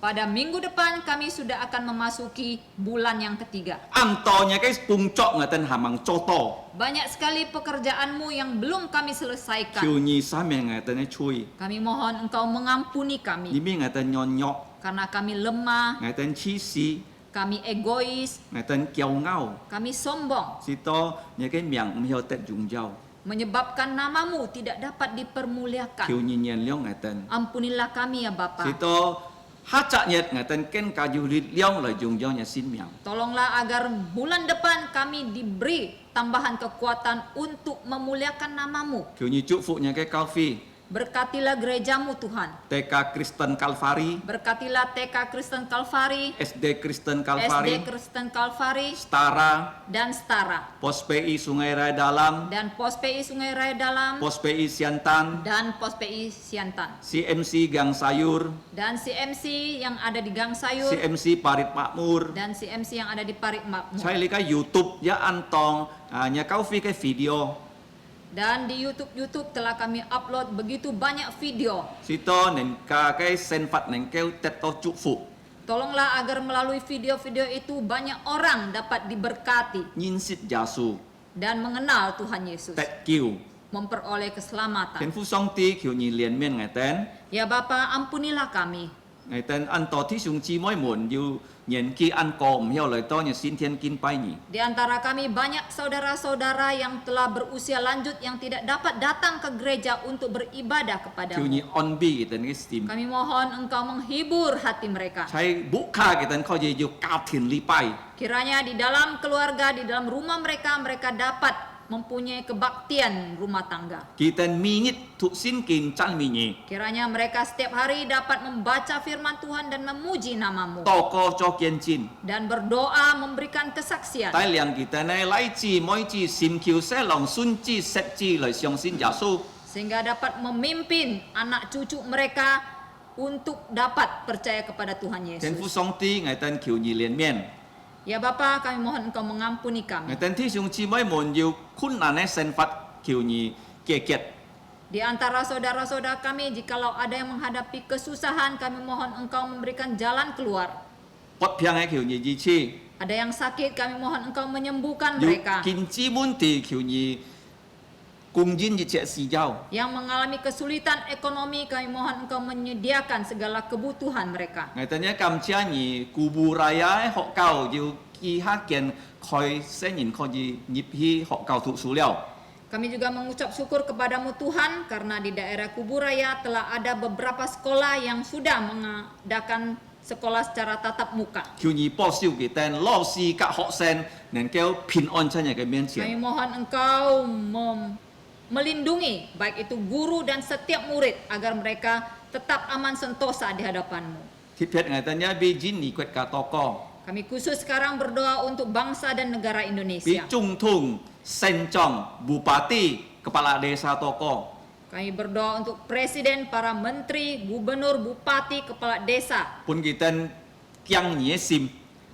Pada minggu depan kami sudah akan memasuki bulan yang ketiga. 按多嘅工作我哋係咪做到？ Banyak sekali pekerjaanmu yang belum kami selesaikan. 求你赦免我哋嘅罪， Kami mohon engkau mengampuni 因 kami. 為我哋軟弱， Karena kami lemah, 我哋自私， kami egois, 我哋驕傲， kami sombong. 是到你嘅名唔曉得榮耀。 Menyebabkan namamu tidak dapat 求 dipermuliakan. 你原諒我哋， Ampunilah kami ya 是 Bapa. 到下個日我哋更加有力量來榮耀你生命。 Tolonglah agar bulan depan kami diberi tambahan kekuatan untuk memuliakan namamu. 求你祝福你嘅教會， Berkatilah gerejamu Tuhan. TK Kristen Kalvari, Berkatilah TK Kristen Kalvari, SD Kristen SD Kalvari, Kristen Kalvari, Setara, dan Setara. Pos PI Sungai Raya Dalam, Dan Pos PI Sungai Raya Dalam, Pos PI Siantan, dan Pos PI Siantan. CMC Gang Sayur, Dan CMC yang ada di Gang Sayur, CMC Parit Makmur. dan CMC yang ada di Parit Makmur. Saya lihat YouTube ya antong nya kau ke video. Dan di YouTube telah kami upload begitu banyak video. Sito neng ka cái sen phạt neng kêu tet to chúc phụ. Tolonglah agar melalui video-video itu banyak orang dapat diberkati Nhìn sit Giêsu dan mengenal Tuhan Yesus, tet kiu. memperoleh keselamatan. Thiên Phu Song Ti kiu nhìn liền miên ngày ten. Ya Bapa, ampunilah kami. Ngày ten ăn to thi sung chi mỗi muộn yêu nhìn ki ăn còm hiểu lời to nhà xin thiên kin pai nhỉ. Di antara kami banyak saudara-saudara yang telah berusia lanjut yang tidak dapat datang ke gereja untuk beribadah Kiu kepadamu. nhìn on bi ten cái steam. Kami mohon engkau menghibur hati mereka. Sai bu kha cái ten kau je yêu cao thiên li pai. Kiranya di dalam keluarga, di dalam rumah mereka, mereka dapat mempunyai kebaktian rumah tangga. Ki ten mi nhit thụ xin kin chan mi nhỉ. Kiranya mereka setiap hari dapat membaca firman Tuhan dan memuji namamu. To ko cho kiên chin. Dan berdoa memberikan kesaksian. Tai liang kita này lai chi mỗi chi sim kiu se lòng sun chi set chi lời xiong xin Giêsu. Sehingga dapat memimpin anak cucu mereka untuk dapat percaya kepada Tuhan Thiên Phu Yesus. Song Ti ngày ten kiu nhị liền miên. Ya Bapa, kami mohon engkau mengampuni kami. Ngày ten thi sung chi mỗi muộn yêu khun là ne sen phạt kiu nhị kia kiệt. Di antara saudara-saudara kami, jikalau ada yang menghadapi kesusahan, kami mohon engkau memberikan jalan keluar. Pot piang ai kiu nhị di chi. Ada yang sakit, kami mohon engkau menyembuhkan Yêu mereka. kin chi mun ti kiu nhị cùng jin di che si giao. Yang mengalami kesulitan ekonomi, kami mohon engkau menyediakan segala kebutuhan mereka. Ngày ten nhé cầm chia nhị kubu raya họ cao yêu ki ha kian khoi se nhìn khoi di nhịp hi họ cao thụ số liao. Kami juga mengucap syukur kepadamu Tuhan, karena di daerah Kuburaya telah ada beberapa sekolah yang sudah mengadakan sekolah secara tatap muka. Kiu nhị bỏ siêu kỳ tên lo si cả họ sen nên kêu bình an cho nhà cái miên Kami triển. mohon engkau melindungi baik itu guru dan setiap murid agar mereka tetap aman sentosa di hadapanmu. Thì phết ngày ta nhá bi jin ni quét cả to co. Kami khusus sekarang berdoa untuk bangsa dan negara Bi Indonesia. trung thung sen chong bupati kepala desa to co. Kami berdoa untuk presiden, para menteri, gubernur, bupati, kepala desa. Pun kita kiang nhie sim.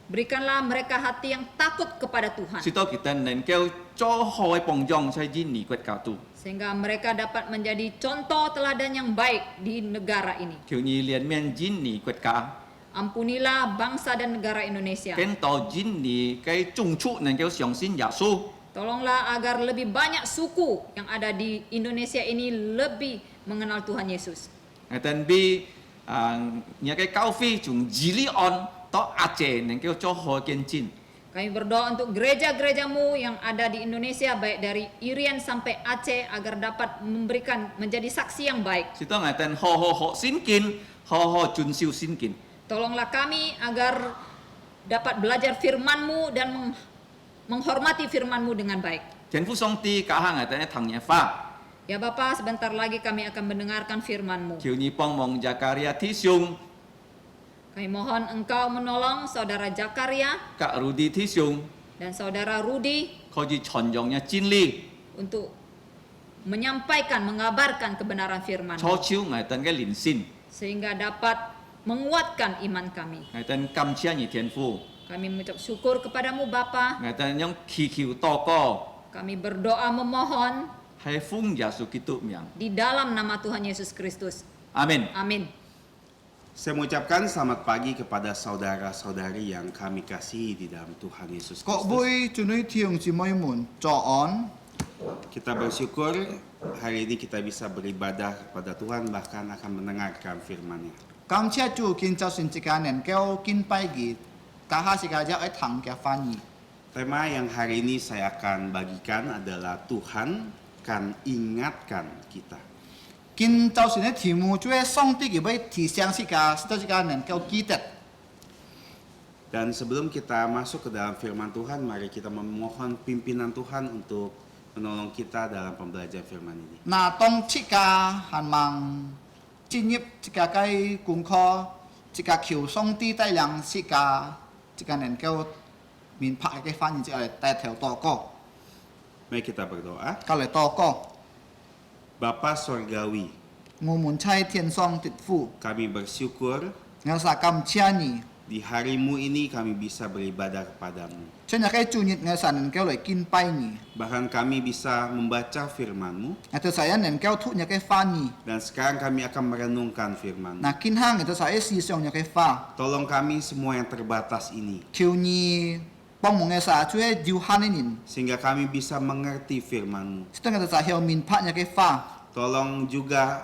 Berikanlah mereka hati yang takut kepada Tuhan, Si to kita nên kêu cho hoi pong jong sai jin ni quét cả tu. sehingga mereka dapat menjadi contoh teladan yang baik di negara ini. Kiu nhị liền miên jin ni quét cả. Ampunilah bangsa dan negara Indonesia. Ken to jin ni cái trung trụ nên kêu xiong xin Giêsu. Tolonglah agar lebih banyak suku yang ada di Indonesia ini lebih mengenal Tuhan Yesus. Ngày tên bi nhà cái cao phi chúng jili on to a che nên kêu cho hoi kiên chin. Kami berdoa untuk gereja-gerejamu yang ada di Indonesia, baik dari Irian sampai Aceh, agar dapat menjadi saksi yang baik. Sito ngaten ho ho ho sinkin, ho ho jun siu sinkin. Tolonglah kami agar dapat belajar firman-Mu dan menghormati firman-Mu dengan baik. Tian fu song ti ka ha ngaten tangnya fa. Ya Bapa, sebentar lagi kami akan mendengarkan firman-Mu. Kiu ni pong mong Jakaria ti siung, Kami mohon Engkau menolong Saudara Jakaria Kak Rudi ti siung, dan Saudara Rudi ko ji chon yongnya Chin Li. untuk menyampaikan, mengabarkan kebenaran firman, Cho chiu ngaten ke lin sin. sehingga dapat menguatkan iman kami. Ngaten kam chia ni tian fu. Kami mengucap syukur kepadamu Bapa. Ngaten yong ki kiu to ko. Kami berdoa memohon Hai fung Yesu kitu miang. di dalam nama Tuhan Yesus Kristus. Amin. Amin. Saya mengucapkan selamat pagi kepada saudara-saudari yang kami kasihi di dalam Tuhan Yesus Các Kristus. vị chú nữ thiêng chị mấy muốn cho on Kita bersyukur hari ini kita bisa beribadah kepada Tuhan, bahkan akan mendengarkan firman-Nya. cảm chia chú kinh cho xin chị cả nên kéo kinh bài ghi cả hai chị cả giáo ấy thẳng cái phán nhị. Tema yang hari ini saya akan bagikan adalah Tuhan akan ingatkan kita. Kinh cho xin ấy thì mù chú ấy song tí cái bài thì sáng chị cả nên kéo kỹ tết. Dan sebelum kita masuk ke dalam firman Tuhan, mari kita memohon pimpinan Tuhan untuk menolong kita dalam pembelajaran firman ini. Na tông chị cả hàn mang chuyên nghiệp chị cả cái cung kho chị cả khiếu song tí tay lăng chị cả nên kéo mình phá cái phán nhị chị ấy tay theo to co Mari kita berdoa. cái lại to co Bapa Sorgawi, ngô muốn chay thiên song tịt phụ kami bersyukur nghe sa cảm chia nhị di harimu ini kami bisa beribadah kepadamu. cho nhà cái chủ nhật nghe sa nên kéo lại kinh bài nhị. Bahkan kami bisa membaca firman-Mu, Itu saya nên kéo thụ nhà cái pha nhị. dan sekarang kami akan merenungkan firman-Mu. Nah kin hang itu saya si song nhà cái pha. Tolong kami semua yang terbatas ini, Kiu nhị bong mong nghe sa chú ấy diu han nín. sehingga kami bisa mengerti firman-Mu. Setengah itu saya hiu min pak nhà cái pha. Tolong juga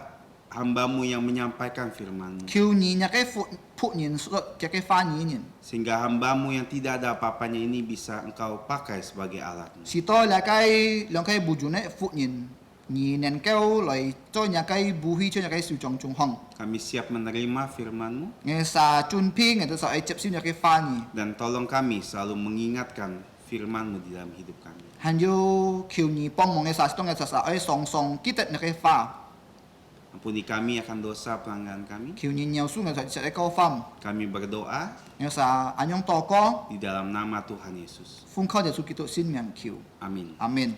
hamba-Mu yang menyampaikan firman-Mu, Kiu nhị nhà cái phụ nín nhà cái pha nhị nín. sehingga hamba-Mu yang tidak ada apa-apanya ini bisa Engkau pakai sebagai alat-Mu. Si to là cái lòng cái bù chú này phụ nín. Nhị nên kéo lại cho nhà cái bù hi cho nhà cái sự trong trung hong. Kami siap menerima firman-Mu, Nghe sa chun ping itu saya chấp xin nhà cái pha nhị. dan tolong kami selalu mengingatkan firman-Mu di dalam hidup kami. Han yu kiu nhị bong mong nghe sa setengah itu saya song song kita nhà cái pha. Ampuni kami akan dosa pelanggaran kami. Kiu nhị nhiều xuống nghe sa cái câu pham. Kami berdoa Nghe sa anh yong to có. di dalam nama Tuhan Yesus. Phung kho Yesus Kristus xin miang kiu. Amin. Amin.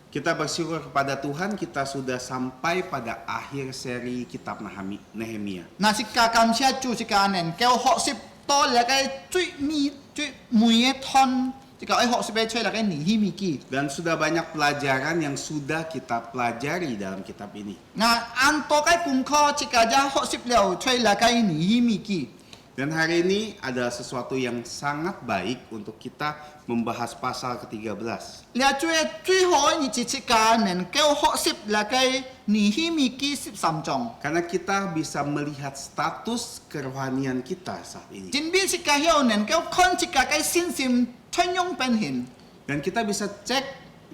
Kita bersyukur kepada Tuhan, kita sudah sampai pada akhir seri kitab Nehemia. Na si ka kam sia chu si ka nen keo ho sip to la cái chui mi chui mui thon si ka ai ho sip chui la cái ni hi mi ki. Dan sudah banyak pelajaran yang sudah kita pelajari dalam kitab ini. Na an to cái kum kho si ka ja ho sip leo chui la cái ni hi mi ki. Dan hari ini adalah sesuatu yang sangat baik untuk kita membahas pasal ke-13. La chui ho ni si ka nen keo ho sip la cái ni hi mi ki sip sam chong. Karena kita bisa melihat status kerohanian kita saat ini. Jin bi si ka hiao nen keo kon si ka cái sin sim chen yong pen hin. Dan kita bisa cek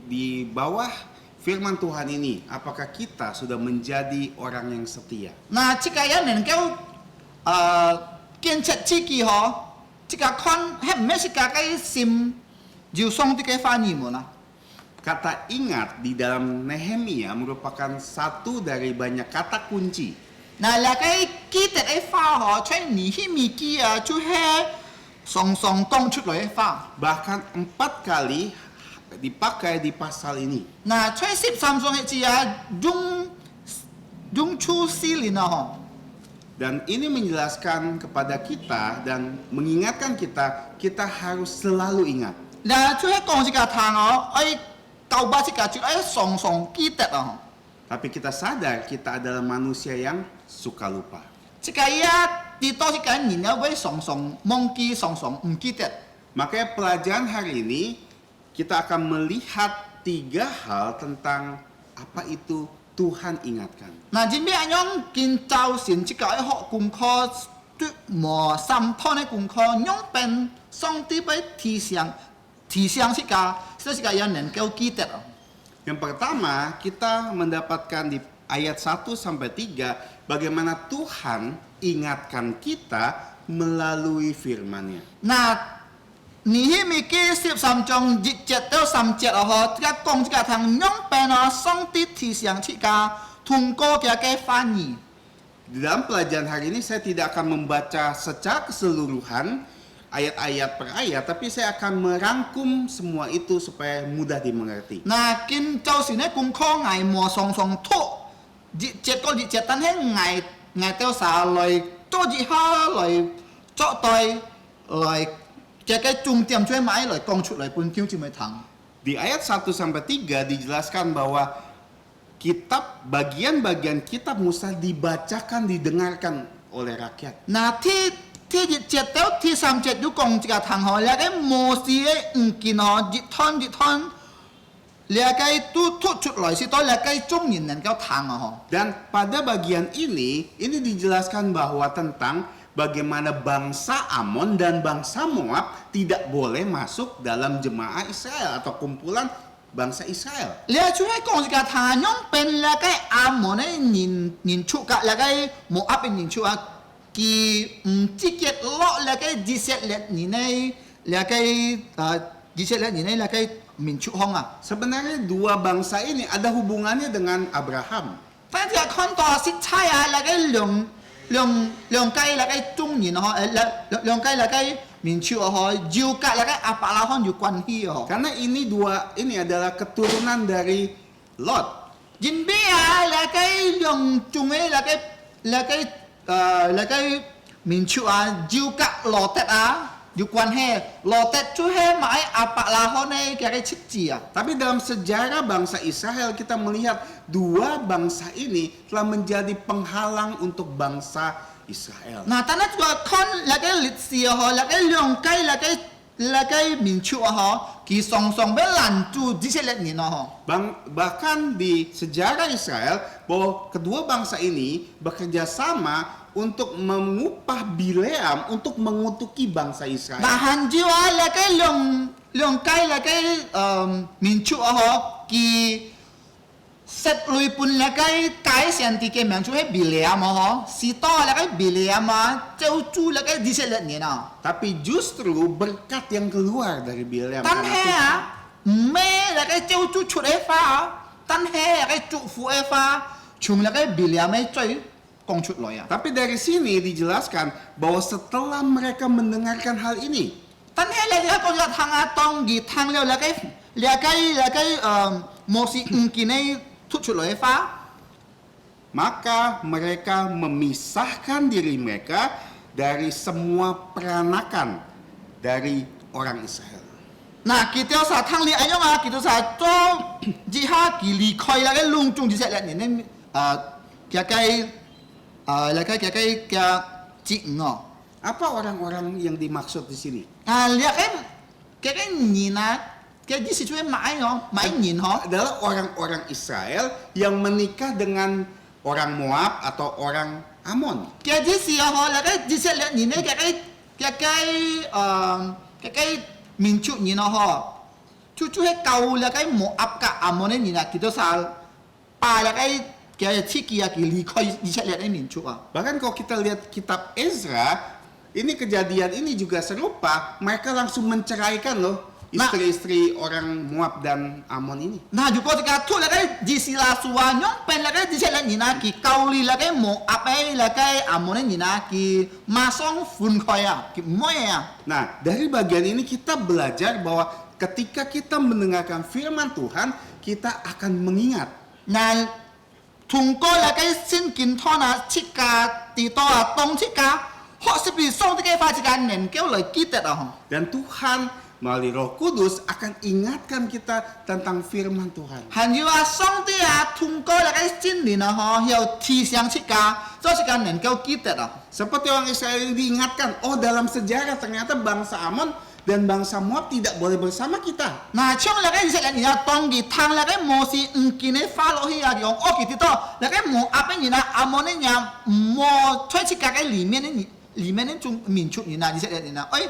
di bawah firman Tuhan ini, apakah kita sudah menjadi orang yang setia. Na si ka ya nen keo kiên chất chi kỳ họ chỉ cả con hết mấy chỉ cả cái sim diu song thì cái pha nhỉ mà na Kata ingat di dalam Nehemia merupakan satu dari banyak kata kunci na là cái kỹ thuật ấy pha họ chơi nhỉ hi mi kia chú he song song tông chút rồi ấy pha bahkan 4 kali dipakai di pasal ini. na chơi sip Samsung ấy chỉ à dung chu si li na họ Dan ini menjelaskan kepada kita dan mengingatkan kita harus selalu ingat. là chú he con chỉ cả thằng họ ấy tàu ba chỉ cả chú ấy song song kỹ thuật họ Tapi kita sadar kita adalah manusia yang suka lupa. chỉ cả ya đi to chỉ cả nhìn nó với song song mong kỹ song song kỹ thuật. Makanya pelajaran hari ini kita akan melihat 3 hal tentang apa itu Tuhan ingatkan. Nah, jadi anh nhong kinh trao xin chỉ cái họ cùng kho tu mò sam thon này cùng kho nhong pen 上帝被提醒这个要能够记得。 Yang pertama, kita mendapatkan di ayat 1 sampai 3 bagaimana Tuhan ingatkan kita melalui firman-Nya. 那尼希米記13章1節到3節哦，這個講這個通用變哦，上帝提醒這個通過這個翻譯。 Di dalam pelajaran hari ini saya tidak akan membaca secara keseluruhan ayat-ayat per ayat, tapi saya akan merangkum semua itu supaya mudah dimengerti. 那今就是呢功課捱磨上拖，日節個日節，但係捱到啥來做日下來作對來這個重點最買來講出來本經就咪談。 Di ayat 1 sampai 3 dijelaskan bahwa bagian-bagian kitab Musa dibacakan, didengarkan oleh rakyat. 那ที่日節到ที่3節都講這個談何，แล้ว個摩西嘅唔見哦，日吞，แล้ว個都突出來是多，แล้ว個眾人能夠談哦。 Dan pada bagian ini dijelaskan bahwa tentang bagaimana bangsa Amon dan bangsa Moab tidak boleh masuk dalam jemaah Israel atau kumpulan bangsa Israel. แล้วช่วย講這個談用เป็นแล้ว個阿門嘅人出格，แล้ว個摩押嘅人出啊。 qui tiket lo là cái diset let ni này là cái diset let ni này là cái mình chịu không à? Sebenarnya dua bangsa ini ada hubungannya dengan Abraham. Tại vì con to xích chai à là cái lượng cây là cái trung nhìn họ lượng cây là cái mình chịu họ jiu cả là cái apa lah họ quan hi họ. Karena ini adalah keturunan dari Lot. Jin bia là cái lượng trung ấy là cái mình chịu à jiu cả lò tết à jiu quan he lò tết chú he mãi apa lah họ này cái chích gì à. Tapi dalam sejarah bangsa Israel kita melihat dua bangsa ini telah menjadi penghalang untuk bangsa Israel. Nah, tanah juga kan là cái lịch sử họ là cái lượng cây là cái mình chịu họ kỳ song bên làn chu di sẽ lên họ. Bahkan di sejarah Israel bahwa kedua bangsa ini bekerja sama untuk mengupah Bileam untuk mengutuki bangsa Israel. Bahan jiwa là cái lượng cây là cái mình chịu họ kỳ set lui pun là cái sen thì cái mình chịu hay Bileam họ, si to là cái Bileam mà châu chu là cái di sẽ lên họ. Tapi justru berkat yang keluar dari Bileam. Tan he à, mẹ là cái châu chu chuột ấy pha, tan he là cái trụ phụ ấy pha, chung là cái Bileam ấy chơi công chuột lôi à. Tapi dari sini dijelaskan bahwa setelah mereka mendengarkan hal ini, Tan he là cái con thằng tông gì thằng liệu là cái mosi ungkin ấy thut chuột lôi pha. maka mereka memisahkan diri mereka dari semua peranakan dari orang Israel. Nah, kita sa thang li ayo ma kita sa cho jihad ki li khoi la cái lung chung di sẽ lại nên cái chị ngọ. Apa orang-orang yang dimaksud di sini? Lihat cái nhìn à cái di situation mãi mãi nhìn họ. Adalah orang-orang Israel yang menikah dengan orang Moab atau orang Amon. Cái di si họ là cái di sẽ lại nhìn đấy cái mình chịu nhìn họ. Chú hết cầu là cái Moab cả Amon ấy nhìn là kita sa pa là cái thiết kia ki li khoi di sẽ lại đấy mình chịu à. Bahkan kalau kita lihat kitab Ezra, ini kejadian ini juga serupa. Mereka langsung menceraikan loh istri-istri orang Moab dan Amon ini. Nah, juga jika tu lagi di sila suanya, pen lagi di sila ni nak kauli lagi mo apa lagi Amon ni nak masong fun kaya, moya. Nah, dari bagian ini kita belajar bahwa ketika kita mendengarkan firman Tuhan, kita akan mengingat. Nah, tunggu lagi sin kintona cika titoa tong cika, hok sepi song tiga fajikan nen kau lagi kita dah. Dan Tuhan melalui Roh Kudus akan ingatkan kita tentang firman Tuhan. Hanya song dia tunggu lagi sin ni nah, hiau tiang cika, so cika nen kau kita dah. Seperti orang Israel ini diingatkan, oh dalam sejarah ternyata bangsa Amon dan bangsa Moab tidak boleh bersama kita. Nah, ciong lagi di sana ni tong di tang lagi mosi engkine follow hiya diong, oh gitu lagi mo apa ni na Amon ni mo cuci cika cái里面ni chung min chung ni na di sana ni na, oi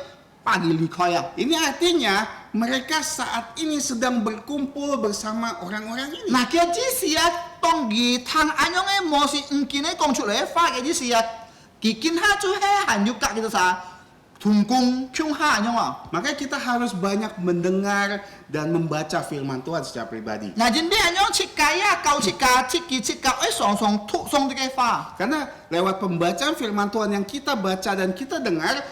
pagi likhoi ya. Ini artinya mereka saat ini sedang berkumpul bersama orang-orang ini. Nah kia ji sia tong gi tang anyong mo si ngkin kong chu le fa kia ji sia gi kin ha chu he han yuk tak gitu sa tung kung kyung ha anyong a. Maka kita harus banyak mendengar dan membaca firman Tuhan secara pribadi. Nah jin bi anyong cika ya kau cika ciki cika song song tu song de fa. Karena lewat pembacaan firman Tuhan yang kita baca dan kita dengar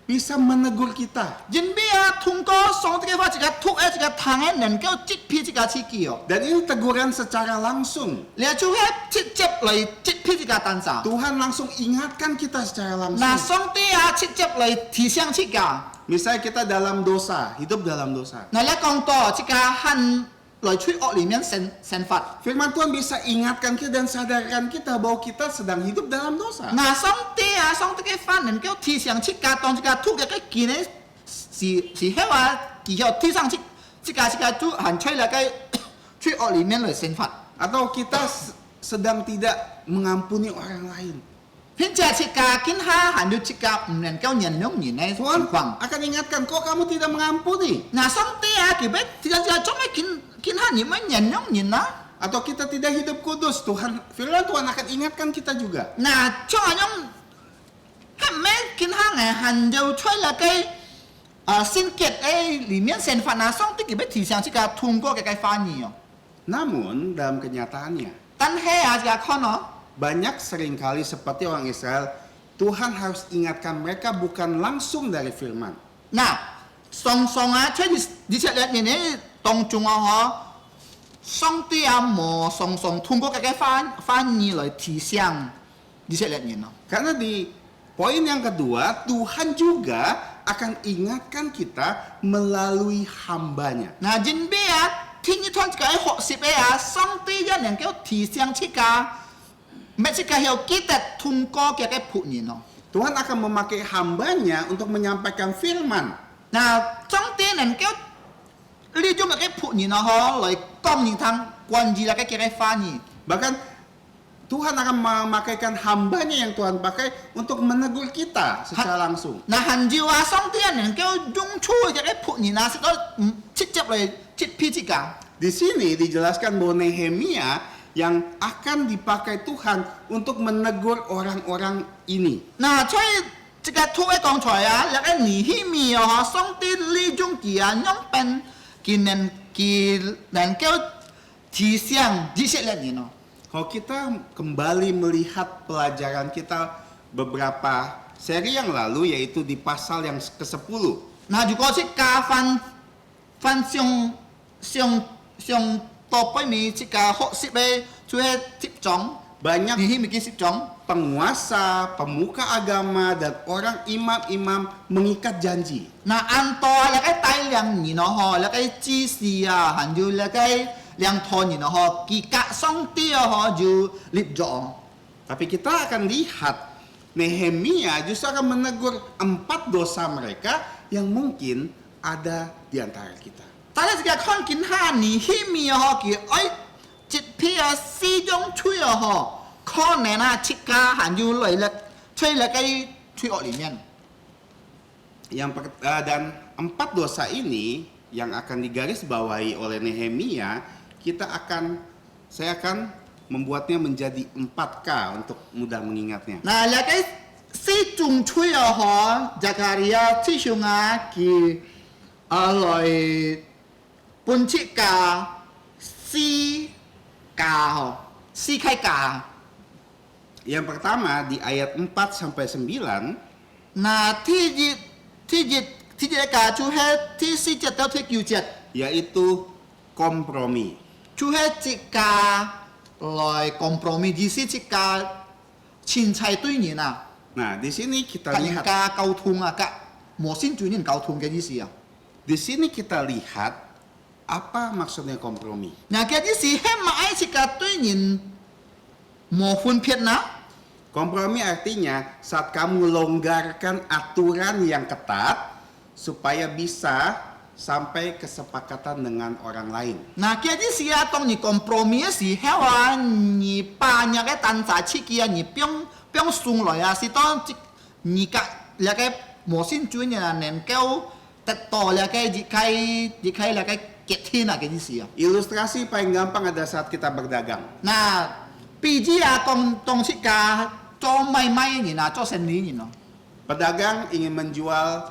bisa menegur kita. Jin bi ya tung ko song de fa cika tu cika tangen nen kau cik pi cika ciki yo. Dan ini teguran secara langsung. Lia chu he cik cip lai cik pi cika tan sa. Tuhan langsung ingatkan kita secara langsung. Nah song ti ya cik cip lai ti xiang cika. Misalnya kita dalam dosa, hidup dalam dosa. Nah lia kong to cika han lai cui ok li mian sen fat. Firman Tuhan bisa ingatkan kita dan sadarkan kita bahwa kita sedang hidup dalam dosa. Nah song ti ya song ti ke fan nen kau ti xiang cika tong cika tu ke gini si hewa ki hiao ti sang cika tu han cui la ke cui ok li mian lai sen fat. Atau kita sedang tidak mengampuni orang lain. Hinja cika kin ha han yu cika nen kau nyen nyong ni nai Tuhan kwang. akan ingatkan, kok kamu tidak mengampuni? Nah song ti ya ki bet tidak cuma kin ha ni man nyen nyong ni na. Atau kita tidak hidup kudus, firman Tuhan akan ingatkan kita juga. Nah cho nyong ha me kin ha ngai han jau chui la ke sin kiet li mian sen fa na song ti ki bet ti xiang cika tung ko ke kai fa ni yo. Namun dalam kenyataannya, Tan he a cika kono. banyak seringkali seperti orang Israel, Tuhan harus ingatkan mereka bukan langsung dari firman. Nah, song a chui di chat liat ni ni tong chung a ho song ti a mo song tung ko ke kai fa ni lai ti xiang di chat liat ni no. Karena di poin yang kedua, Tuhan juga akan ingatkan kita melalui hambanya. Nah jin bi ya tin ni ton cika 60啊 song ti ya nen kêu ti xiang cika me cika hiao kita tung ko ke kai pu ni no. Tuhan akan memakai hambanya untuk menyampaikan firman. Nah song ti nen kêu li jung ke kai pu ni no ho lai kong ni tang quan ji la kai ke kai fa ni. Bahkan Tuhan akan memakaikan hambanya yang Tuhan pakai untuk menegur kita secara langsung. Nah han ji wa song ti nen kêu jung chu ke kai pu ni na se to chit chap lai chit pi cika. Di sini dijelaskan bahwa Nehemia yang akan dipakai Tuhan untuk menegur orang-orang ini. Nah chui cika tu e kong choi ya la kai ni hi mi yo ho song ti li jung ki ya nyong pen ki nen kêu ti xiang ji se le ni no. Kalau kita kembali melihat pelajaran kita beberapa seri yang lalu, yaitu di pasal yang ke-10. Nah, juga cika fan siong topai mi cika hok sip be cue tip chong Banyak ni mi ki sip chong. penguasa, pemuka agama, dan orang imam-imam mengikat janji. Nah, anto la kai tai liang ni no ho la kai ji si ya han ju la kai liang to ni no ho ki ka song ti ho ju lip jo. Tapi kita akan lihat Nehemia justru akan menegur 4 dosa mereka yang mungkin ada di antara kita. Ta la cika kon kin ha ni hi mi ho ki oi chit pi ya si jong chui ho kon ne na cika han ju loi la chui la kai chui o li mian. Dan 4 dosa ini yang akan digarisbawahi oleh Nehemia, saya akan membuatnya menjadi 4K untuk mudah mengingatnya. Nah, la cái si chung chui ho Zakaria chi shung a ki loi pun chi ka si ka ho si khai ka. Yang pertama di ayat 4 sampai 9, Nah, thi ji ka chu he thi si jet tao thi kyu jet. yaitu kompromi. Chu he chi ka loi kompromi ji si chi ka chin chai tui ni na. Nah, di sini kita Ka lihat, ka gao tung a ka mo xin ju ni gao tung ke ji si a. di sini kita lihat apa maksudnya kompromi. Nah, cái gì hết mà ai chỉ cả tôi nhìn một phân phiệt nào. Kompromi artinya saat kamu longgarkan aturan yang ketat supaya bisa sampai kesepakatan dengan orang lain. Nah, cái gì à, tông nhị compromi gì hết à, nhị ba nhà cái tan giá chi kia nhị biong sung lại à, si tông nhị cả là cái 无信主呢能够得到了个开了个结天啊，嘅意思啊。 Ilustrasi paling gampang ada saat kita berdagang. 那毕竟啊，当出家做买卖人啊，做生意人咯。 Pedagang ingin menjual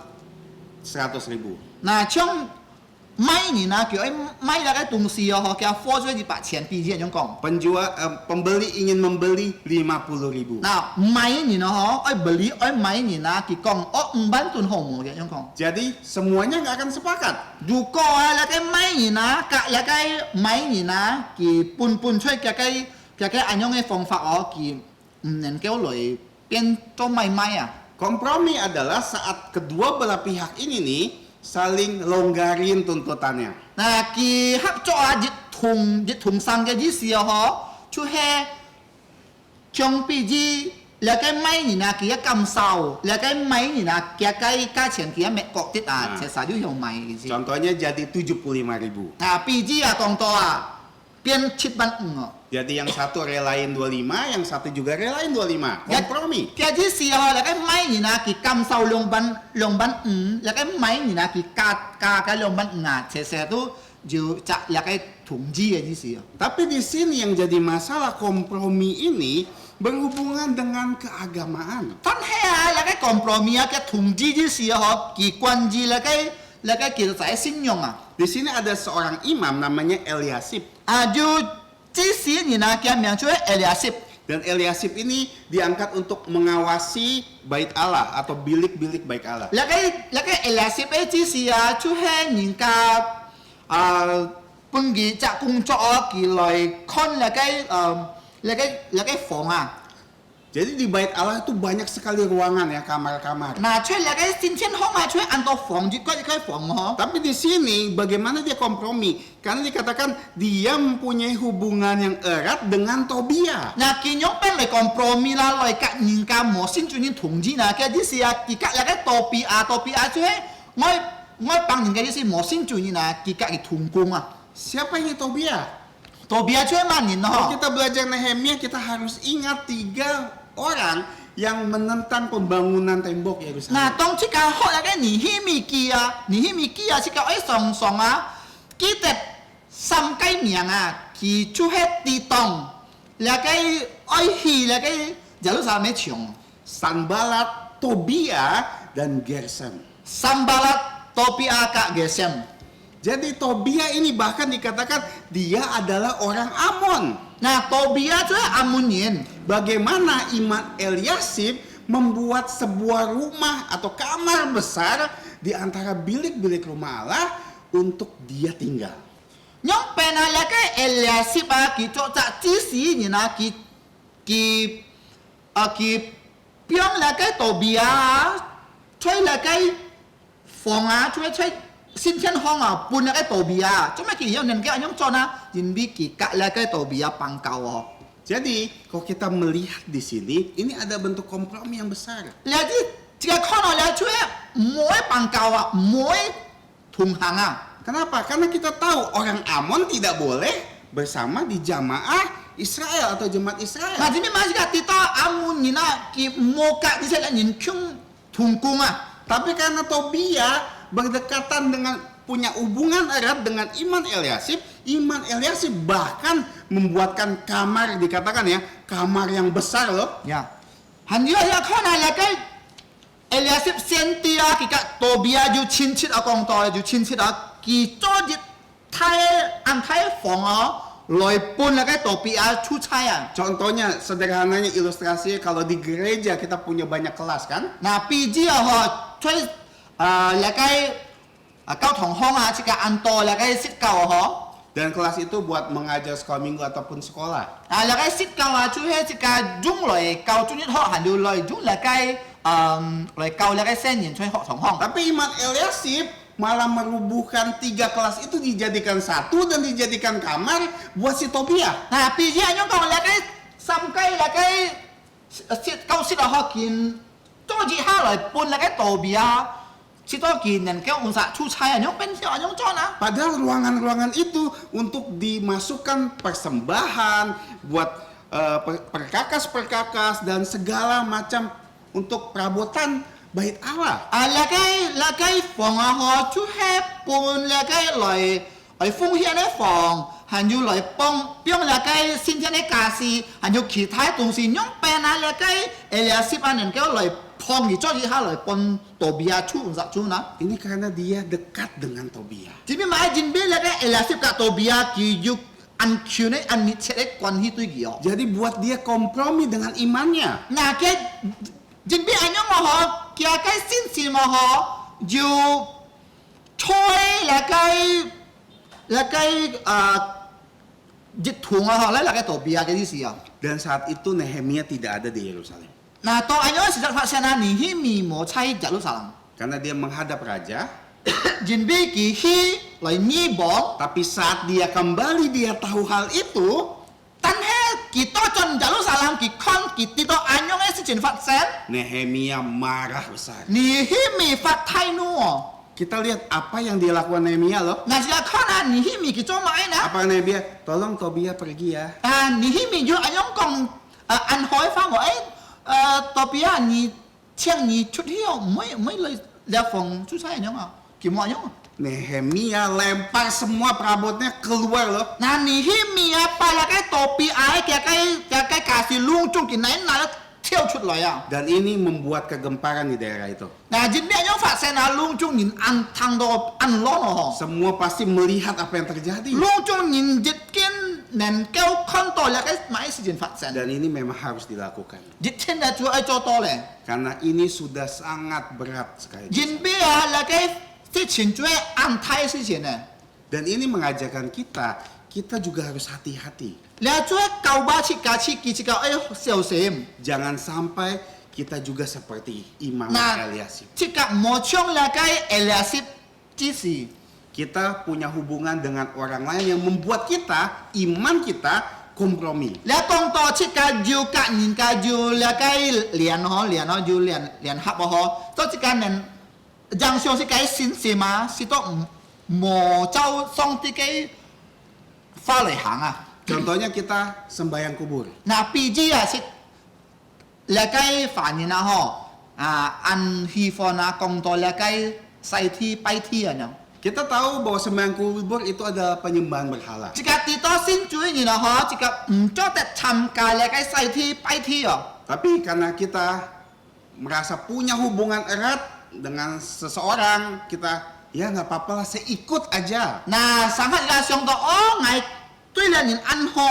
100.000. 那像买人啊，叫买那个东西哦，叫付出100钱，毕竟咁讲。 Pembeli ingin membeli 50.000. 那买人哦，爱beli爱买人啊，佢讲我5万吨好冇嘅咁讲。 Jadi semuanya nggak akan sepakat. 如果啊，那个买人啊，那个买人啊，佢搬出嗰個按樣嘅方法哦，佢唔能夠來變做買賣啊。 Kompromi adalah saat kedua belah pihak ini nih saling longgarin tuntutannya. 那佢合作啊，一同上嘅意思哦，就係將彼此那個買人啊，佢一減少，那個買人啊，佢個價錢佢一咪覺得啊，其實都用買嘅先。 Contohnya jadi 75.000. 那彼此啊，講到啊，變7.5哦。 Jadi yang satu relain 25, yang satu juga relain 25. Kompromi. 嘅意思哦，那個買人啊，佢減少2.5，那個買人啊，佢加2.5啊，其實都就那個同志嘅意思哦。 Tapi di sini yang jadi masalah kompromi ini berhubungan dengan keagamaan. 但係啊，那個 compromise 啊，嘅同志嘅時候，佢關於那個叫做信用啊， Di sini ada seorang imam namanya Eliasib. 啊就這些人啊，嘅名叫 Eliasib。 Dan Eliasib ini diangkat untuk mengawasi bait Allah atau bilik-bilik bait Allah. 那個 Eliasib 嘅指示啊，就係人家本佢隻工作啊，佢來看那個房啊。 Jadi di bait Allah itu banyak sekali ruangan ya, kamar-kamar. 嗱，出嚟嘅先天空啊，出按到房住嗰房嗬。 Tapi di sini bagaimana dia kompromi? Karena dikatakan dia mempunyai hubungan yang erat dengan Tobia. 嗱，見樣俾嚟 compromise 啦，嚟隔人家冇先做啲同志嗱嘅啲事啊，而家有個多比亞出係我幫人家啲事冇先做啲嗱，而家嘅同工啊， Siapa ini Tobia? 多比亞出係萬人 Kalau 咯。 kita belajar Nehemia, kita harus ingat 3 orang yang menentang pembangunan tembok Yerusalem. 嗱，當出間學有個尼希米記啊，出間愛上啊，記得3個名啊，佢出係地動，那個愛去那個耶路撒冷牆。 Sanbalat, Tobia, dan Gerson. Sambalat Tobia Kak Gesem. Jadi Tobia ini bahkan dikatakan dia adalah orang Amon. Nah, Tobia itu Amunin. Bagaimana iman Eliasib membuat sebuah rumah atau kamar besar di antara bilik-bilik rumah Allah untuk dia tinggal. Nyong penalaka Eliasib gitu tak tisi ni na ki piang laka Tobia chơi laka phòng chơi xin thiên hong pun laka Tobia cuma ki yang nen ka nyong chona jin bi ki ka laka Tobia pangkau. Jadi, kalau kita melihat di sini, ini ada bentuk kompromi yang besar. Jadi jika kono la cuy moe pangkau moe tunghanga. Kenapa? Karena kita tahu orang Amon tidak boleh bersama di jamaah Israel atau jemaat Israel. Nah, jadi masih kita amun nina ki moka di sana nin kyung tungkunga. Tapi karena Tobia berdekatan dengan punya hubungan erat dengan iman Eliasib bahkan membuatkan kamar, dikatakan ya, kamar yang besar loh. Ya. Handia ya kona la kai Eliasib sentia ki ka Tobia ju cincit akong to ju cincit ki to ji thai fong loi pun la kai Tobia chu chaya. Contohnya, sederhananya ilustrasinya kalau di gereja kita punya banyak kelas kan. Nah, PG cui la kai cao thong hong jika anto la kai sit kau Dan kelas itu buat mengajar sekolah minggu ataupun sekolah. la kai sit kau cui jika jung loi kau cunit ho han du loi jung la kai loi kau la kai sen yin cui ho thong hong. Tapi iman Eliasib malah merubuhkan 3 kelas itu dijadikan satu dan dijadikan kamar buat si Tobia. Nah, PG anyong kau la kai sam kai la kai sit kau sit ho kin to ji ha loi pun la kai Tobia si to kin nen kau unsa chu chaya anyong pen si anyong chona. Padahal ruangan-ruangan itu untuk dimasukkan persembahan, buat perkakas-perkakas dan segala macam untuk perabotan bait Allah. lagai phòng họ chú hết bùn lagai lời ở phong hiện ấy phòng hành du lời bông biếng lagai xin thiên ấy cả si hành du kỳ thái đồng si nhung bè na lagai Eliasib anh cái lời phong gì cho gì ha lời bông tổ bia chú dạo chú na Ini karena dia dekat dengan Tobia. chỉ biết mai jin biết lagai Eliasib cả tổ bia kỳ juk ăn kêu này ăn mít chết ấy quan hi tôi gì ọ Jadi buat dia kompromi dengan imannya. na cái jin biết anh nhung mà họ kia cái xin xin mà họ dù thôi là cái dịch thùng họ lấy là cái tổ bia cái gì à Dan saat itu Nehemia tidak ada di Yerusalem. nah to anh nói sự phát sinh là ni hi mi mo chai Jerusalem Karena dia menghadap raja. jin biết kỳ hi lại ni bỏ Tapi saat dia kembali dia tahu hal itu. tan he kỳ to chân Jerusalem kỳ con kỳ tí to anh nói sự chuyện phát sinh Nehemia marah besar. ni hi mi phát thay nuo Kita lihat apa yang dia lakukan Nehemia loh. nah sila con à ni hi mi kỳ cho mãi nè Apa Nehemia? Tolong Tobia pergi ya.你迄面就安样讲安海翻我特别你请你出去哦，没来来phòng出差安样啊，กี่โมง安样 Nehemia lempar semua perabotnya keluar loh. nah你迄面啊，把那个特别哎，cái cả si lung chung cái này là跳出来啊， Dan ini membuat kegemparan di daerah itu. nah jadi安样发生啊，lung chung nhìn ăn thang do ăn lo nó ho， Semua pasti melihat apa yang terjadi. lung chung nhìn dịch kiến nên kéo con to là cái máy sự kiện phát sinh, Dan ini memang harus dilakukan. dịch thiên là chúa ai cho to leh. Karena ini sudah sangat berat sekali. Jin biết là cái chuyện chúa ăn thay sự kiện này. Dan ini mengajarkan kita juga harus hati-hati. Là chúa cầu ba chiếc cá chiếc kỳ chiếc ấy siêu xem. Jangan sampai kita juga seperti Imam Nah, Eliasib. chiếc cá một trong là cái Eliasib chỉ gì. Kita punya hubungan dengan orang lain yang membuat iman kita kompromi. Là tông to chiếc cá diu cá nhìn cá diu là cái liền họ diu liền hấp họ. Tôi chiếc cá nên giang xiong chiếc cái xin gì mà xin to một châu xong thì cái pha lại hàng à. Contohnya kita sembahyang kubur. Nah, PG à chị là cái phản nhiên họ ăn hi phò na công to là cái sai thi bay thi à nhở. Kita tahu bahwa sembahyang kubur itu adalah penyembahan berhala. Chỉ cả tí to xin chú ý là họ chỉ cả cho tết tham gia là cái sai thi bay thi à. Tapi karena kita merasa punya hubungan erat dengan seseorang, kita ya nggak apa-apa lah, saya ikut aja. Nah, sangat là xong đó ngày tuy là nhìn ăn ho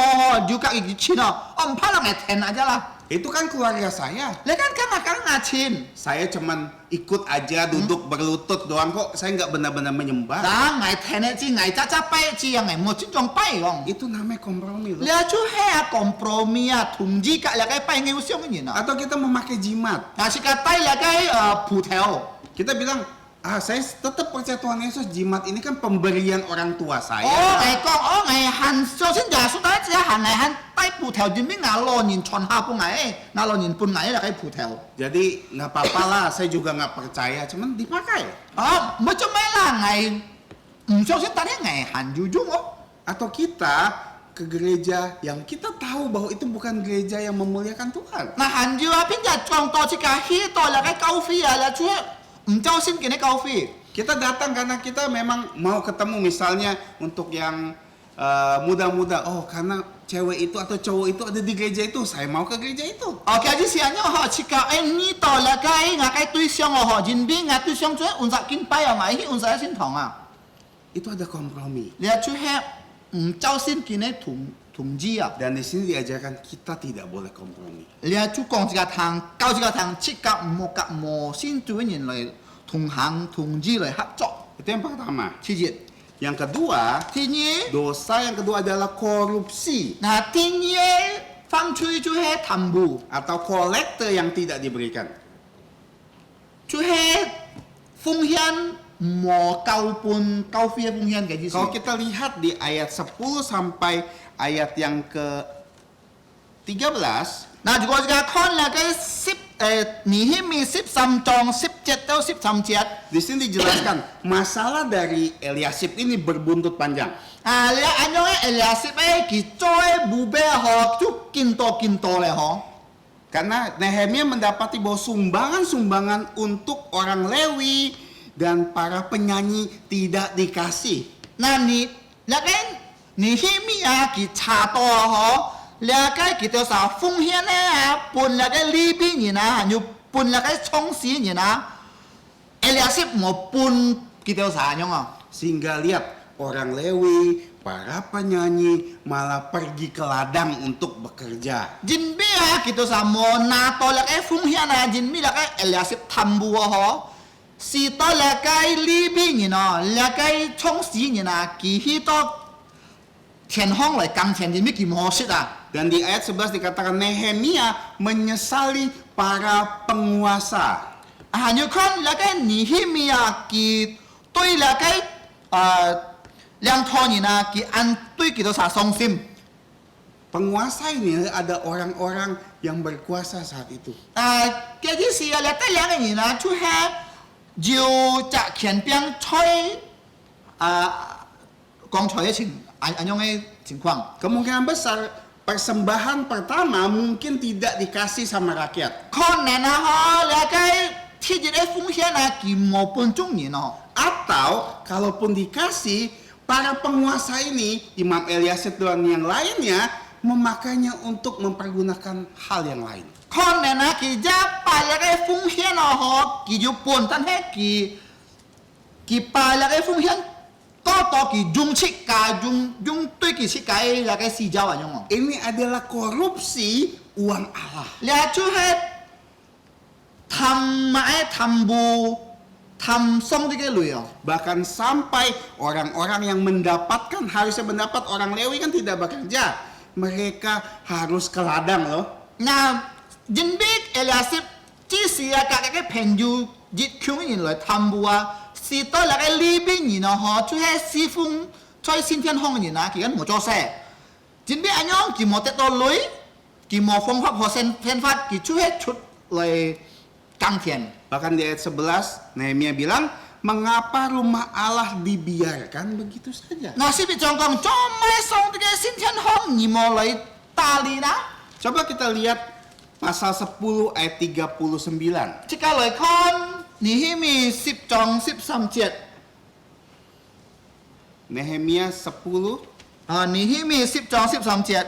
juga cái chuyện đó, ông phải là ngày thèn aja lah. Itu kan keluarga saya. Lah kan kan ngacin. Saya cuman ikut aja, duduk berlutut doang kok. Saya nggak benar-benar menyembah. Nah, ngày thèn ấy chỉ ngày cha bay chỉ ngày một chút trong bay không. Itu namanya kompromi loh. Là chú hè kompromi à, thùng gì cả là cái bay nghe xong cái gì nào. Atau kita memakai jimat. Nah, si tay là cái phù thèo. Kita bilang, saya tetap percaya Tuhan Yesus. Jimat ini kan pemberian orang tua saya. Ngày con, ngày hành sau xin giả số đấy chỉ hành ngày hành tay phù thèo chỉ biết ngả lo nhìn tròn ha pun ngày, ngả lo nhìn pun ngày là cái phù thèo. Jadi nggak apa-apa lah, saya juga nggak percaya, cuman dipakai. Mới cho mấy là ngày, sau xin tadi ngày hành du dung oh. Atau kita ke gereja yang kita tahu bahwa itu bukan gereja yang memuliakan Tuhan. Nah hành du à, bây giờ chọn to chỉ cả hi to là cái cao phi à là chúa, cho xin cái này cao phi. Kita datang karena kita memang mau ketemu misalnya untuk yang muda-muda. Oh, karena cewek itu atau cowok itu ada di gereja itu, saya mau ke gereja itu. Cái gì xí họ chỉ cả anh ni to là cái ngã cái đối象họ nhìn biết ngã đối象chúa unsa kinh bay à ngã hi unsa xin thòng à. Itu ada kompromi. Là chúa hè, cho xin cái này thùng gì à. Dan di sini diajarkan kita tidak boleh kompromi. Là chú con chỉ cả thằng, cao chỉ cả thằng chỉ cả một xin chúa nhìn lại thùng hàng thùng gì lại hấp chọn. Itu yang pertama. Thứ nhất. Yang kedua, Thứ nhì. dosa yang kedua adalah korupsi Nah, thứ nhì phạm truy chú hè tham bù. atau kolekte yang tidak diberikan. Chú hè phong hiến mò cao pun cao phía phong hiến cái gì. Kalau kita lihat di ayat 10 sampai ayat yang ke-13, Nah, chúng ta con là cái 10 nỉ hi mi 13 trong 17 tới 13 tiết. di sini dijelaskan masalah dari Eliasib ini berbuntut panjang. Là anh nói Eliasib ấy kỳ trôi bù bê họ chú kinh to lệ họ. Karena Nehemia mendapati bahwa sumbangan-sumbangan untuk orang Lewi dan para penyanyi tidak dikasih. 那你那个你希米亚给查到吼，那个给多少奉献呢？本那个利比人啊，又本那个冲死人啊，哎，那是我本给多少样啊？ Sehingga lihat orang Lewi, para penyanyi malah pergi ke ladang untuk bekerja. 人比啊，给多少我拿到那个奉献啊，人比那个哎，那是贪污啊吼。 是到那个利比人哦，那个冲死人啊，佢去到田荒来耕田，人咪佢冇識啊。 Dan di ayat 11 dikatakan Nehemia menyesali para penguasa. 啊，你看那个尼希米啊，佢對那個兩套人啊，佢按對佢都啥傷心。 Penguasa ini ada orang-orang yang berkuasa saat itu. 啊，嗰啲事啊，那個兩個人啊，出係就隻前邊吹剛才嘅樣嘅情況。 Kemungkinan besar persembahan pertama mungkin tidak dikasih sama rakyat. 可能啊，嗬，那個貼住啲風險啊，佢冇半中人哦。 Atau kalaupun dikasih, para penguasa ini, Imam Eliasib dan yang lainnya, memakainya untuk mempergunakan hal yang lain. 可能啊，佢一把那個風險啊，嗬，佢就本身係佢把那個風險多佢用設計，用對佢設計那個市場啊，用哦。 Ini adalah korupsi uang Allah. 你就係貪買貪污貪鬆啲嘅類哦。 Bahkan sampai orang-orang yang mendapatkan, harusnya mendapat, orang Lewi kan tidak bekerja. Mereka harus ke ladang loh. 嗱，人比Eliasib只是啊，隔個朋友熱強人來貪污啊，是到那個利比人啊，嗬，就係侍奉在先天空人啊，佢緊冇做事。人比安樣，佢冇得到女，佢冇方法學先法，佢就係出嚟耕田。 Bahkan di ayat 11, Nehemia bilang, mengapa rumah Allah dibiarkan begitu saja? 嗱，是別講講，做咩送啲嘅先天空而冇嚟打理啦？ Coba kita lihat pasal 10 ayat 39. 即刻嚟看尼希米10章13節。 Nehemia 10啊，尼希米10章13節。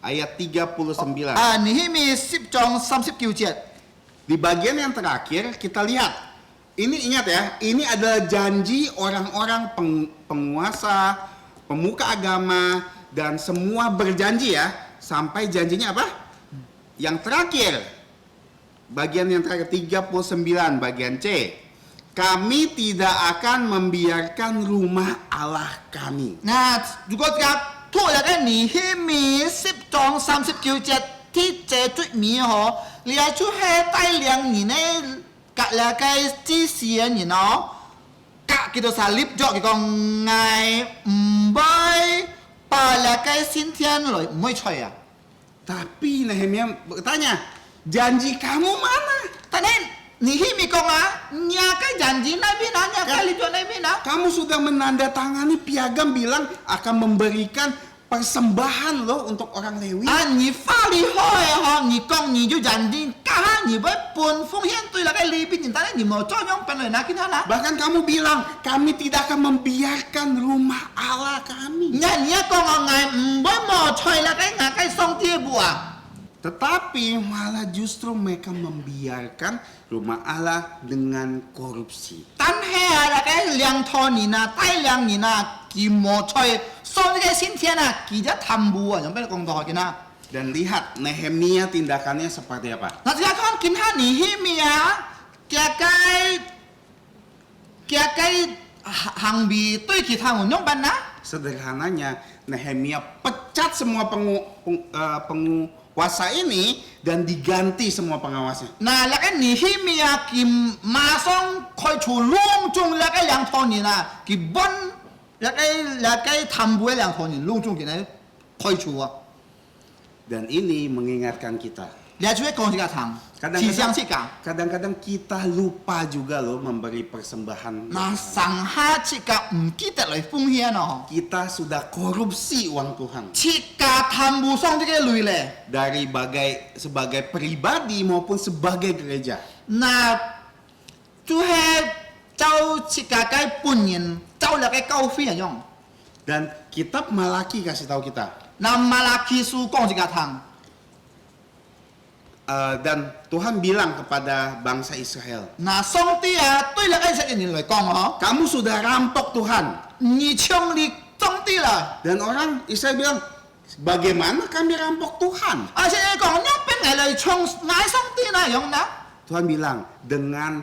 ayat 39. 啊，尼希米10章39節。 Di bagian yang terakhir kita lihat. Ini ingat ya, ini adalah janji orang-orang penguasa, pemuka agama, dan semua berjanji ya. Sampai janjinya apa? Yang terakhir. Bagian yang terakhir 39 bagian C. Kami tidak akan membiarkan rumah Allah kami. 嗱，如果夾拖入嘅尼希米10章39節，啲這最尾嗬，你係出係帶兩年咧，隔兩個指示嘅人哦，隔叫做啥 lift 咗，佢講嗌唔會把兩個先天來唔會吹啊。 Tapi Nehemia bertanya, janji kamu mana? 但係尼希米講啊，你個janji那邊啊，你個 lift 咗那邊啊。 Kamu sudah menandatangani piagam bilang akan memberikan persembahan loh untuk orang Lewi. 啊，你法律好嘅嗬，你講你就人哋家你會半風險對那個利比人，但係你冇作用本來那其他啦。 Bahkan kamu bilang, kami tidak akan membiarkan rumah Allah kami. 你一講我嗌唔會冇吹那個那個上帝部啊。 Tetapi malah justru mereka membiarkan rumah Allah dengan korupsi. 但係啊，那個兩套年啊，帶兩年啊，佢冇吹，上帝嘅先天啊，佢就貪污啊，用咩講到嘅呢？ Dan lihat Nehemia tindakannya seperti apa. 嗱，即係講見下尼希米啊，嘅行為對其他人用辦啊？ Sederhananya, Nehemia pecat semua penguasa ini dan diganti semua pengawasnya. 嗱，那個尼希米啊，佢馬上開除隆重那個兩套人啊，佢搬那個貪污嘅兩套人隆重嘅開除啊。 Dan ini mengingatkan kita. 俩就会讲这个汤，提倡这个。 Kadang-kadang kita lupa juga loh memberi persembahan. 那上下这个唔记得来奉献哦， Kita sudah korupsi uang Tuhan 这个贪污上这个类咧， dari sebagai pribadi maupun sebagai gereja. 那就系照这个该本人照了个教费一样。 Dan kitab Malaki kasih tahu kita. 那马拉基书讲这个汤， Dan Tuhan bilang kepada bangsa Israel, 那上帝啊对了以色列人来讲哦， kamu sudah rampok Tuhan. 你抢你上帝了， Dan orang Israel bilang, bagaimana kami rampok Tuhan? 而且你讲你边来抢爱上帝那样呢？ Tuhan bilang, dengan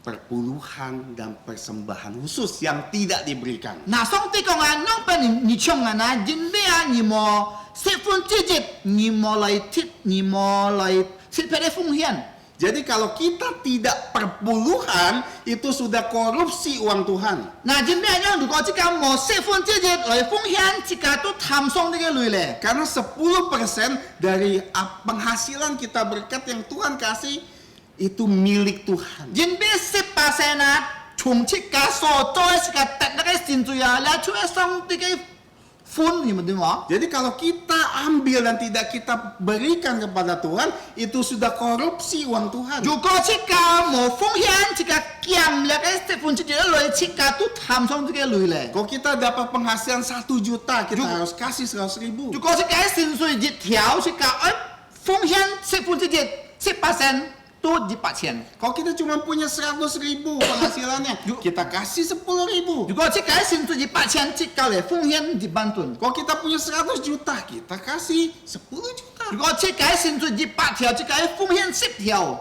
perpuluhan dan persembahan khusus yang tidak diberikan. 那上帝讲啊，那边你抢啊，那人类啊，你莫10%你莫来贴，你莫来10%奉献。 Jadi kalau kita tidak perpuluhan, itu sudah korupsi uang Tuhan. 那人类啊，如果这个莫10%来奉献，这个都贪上这个类嘞。 Karena 10% dari penghasilan kita berkat yang Tuhan kasih, itu milik Tuhan. 人类10%啊，从这个所做这个得那个薪水啊，来出来上这个分，你们对吗？ Jadi kalau kita ambil dan tidak kita berikan kepada Tuhan, itu sudah korupsi uang Tuhan. 如果这个莫奉献，这个减那个10%来，这个都贪上这个类嘞。 Kalau kita dapat penghasilan 1 juta, kita harus kasih 100 ribu. 如果这个薪水一条，这个奉献10%都100,000。 Kalau kita cuma punya 100 ribu penghasilannya, kita kasih 10 ribu. 如果这个薪水100,000，这个来奉献100吨。 Kalau kita punya 100 juta, kita kasih 10 juta. 如果这个薪水100条，这个奉献10条。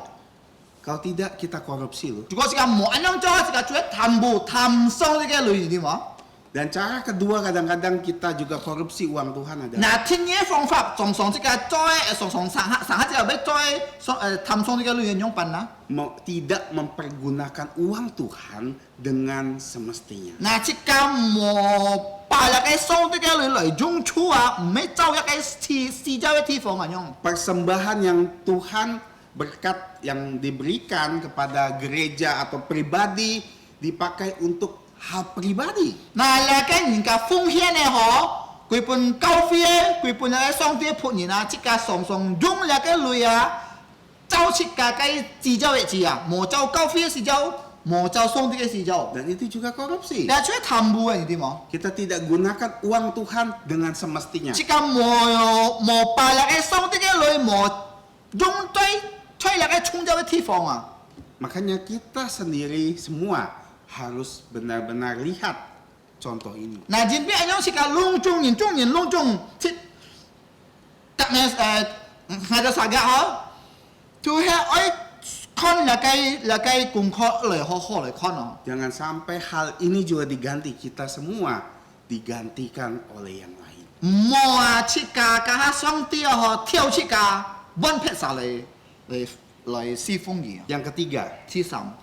Kalau tidak, kita korupsi loh. 如果这个莫按照这个做贪污、贪上这个类，对吗？ Dan cara kedua kadang-kadang kita juga korupsi uang Tuhan adalah 那天嘅方法，常常这个做常常上下这个要做贪上这个类样办啊？ tidak mempergunakan uang Tuhan dengan semestinya. 那这个莫把那个上这个类来用处啊，唔係走一個私交嘅地方啊樣。 Persembahan yang Tuhan berkat yang diberikan kepada gereja atau pribadi dipakai untuk hal pribadi. 那那個人家奉獻嘅嗬，佢本教費，佢本那個上帝僕人啊，這個常常用那個類啊，走出個個私交嘅字啊，冇走教費嘅私交，冇走上帝嘅私交。 Dan itu juga korupsi. 那出貪污嘅，你知冇？ Kita tidak gunakan uang Tuhan dengan semestinya. 這個冇把那個上帝嘅類冇用對那個創造嘅地方啊。 Makanya kita sendiri semua harus benar-benar lihat contoh ini. 那人邊樣是個隆重隆重，即特咩係個啥嘅嗬？就係愛看那個功課嚟好好嚟看哦。 Jangan sampai hal ini juga diganti, kita semua digantikan oleh yang lain. 冇啊，即個家上帝啊，跳即個揾撇晒嚟侍奉嘅。 Yang ketiga, 第三，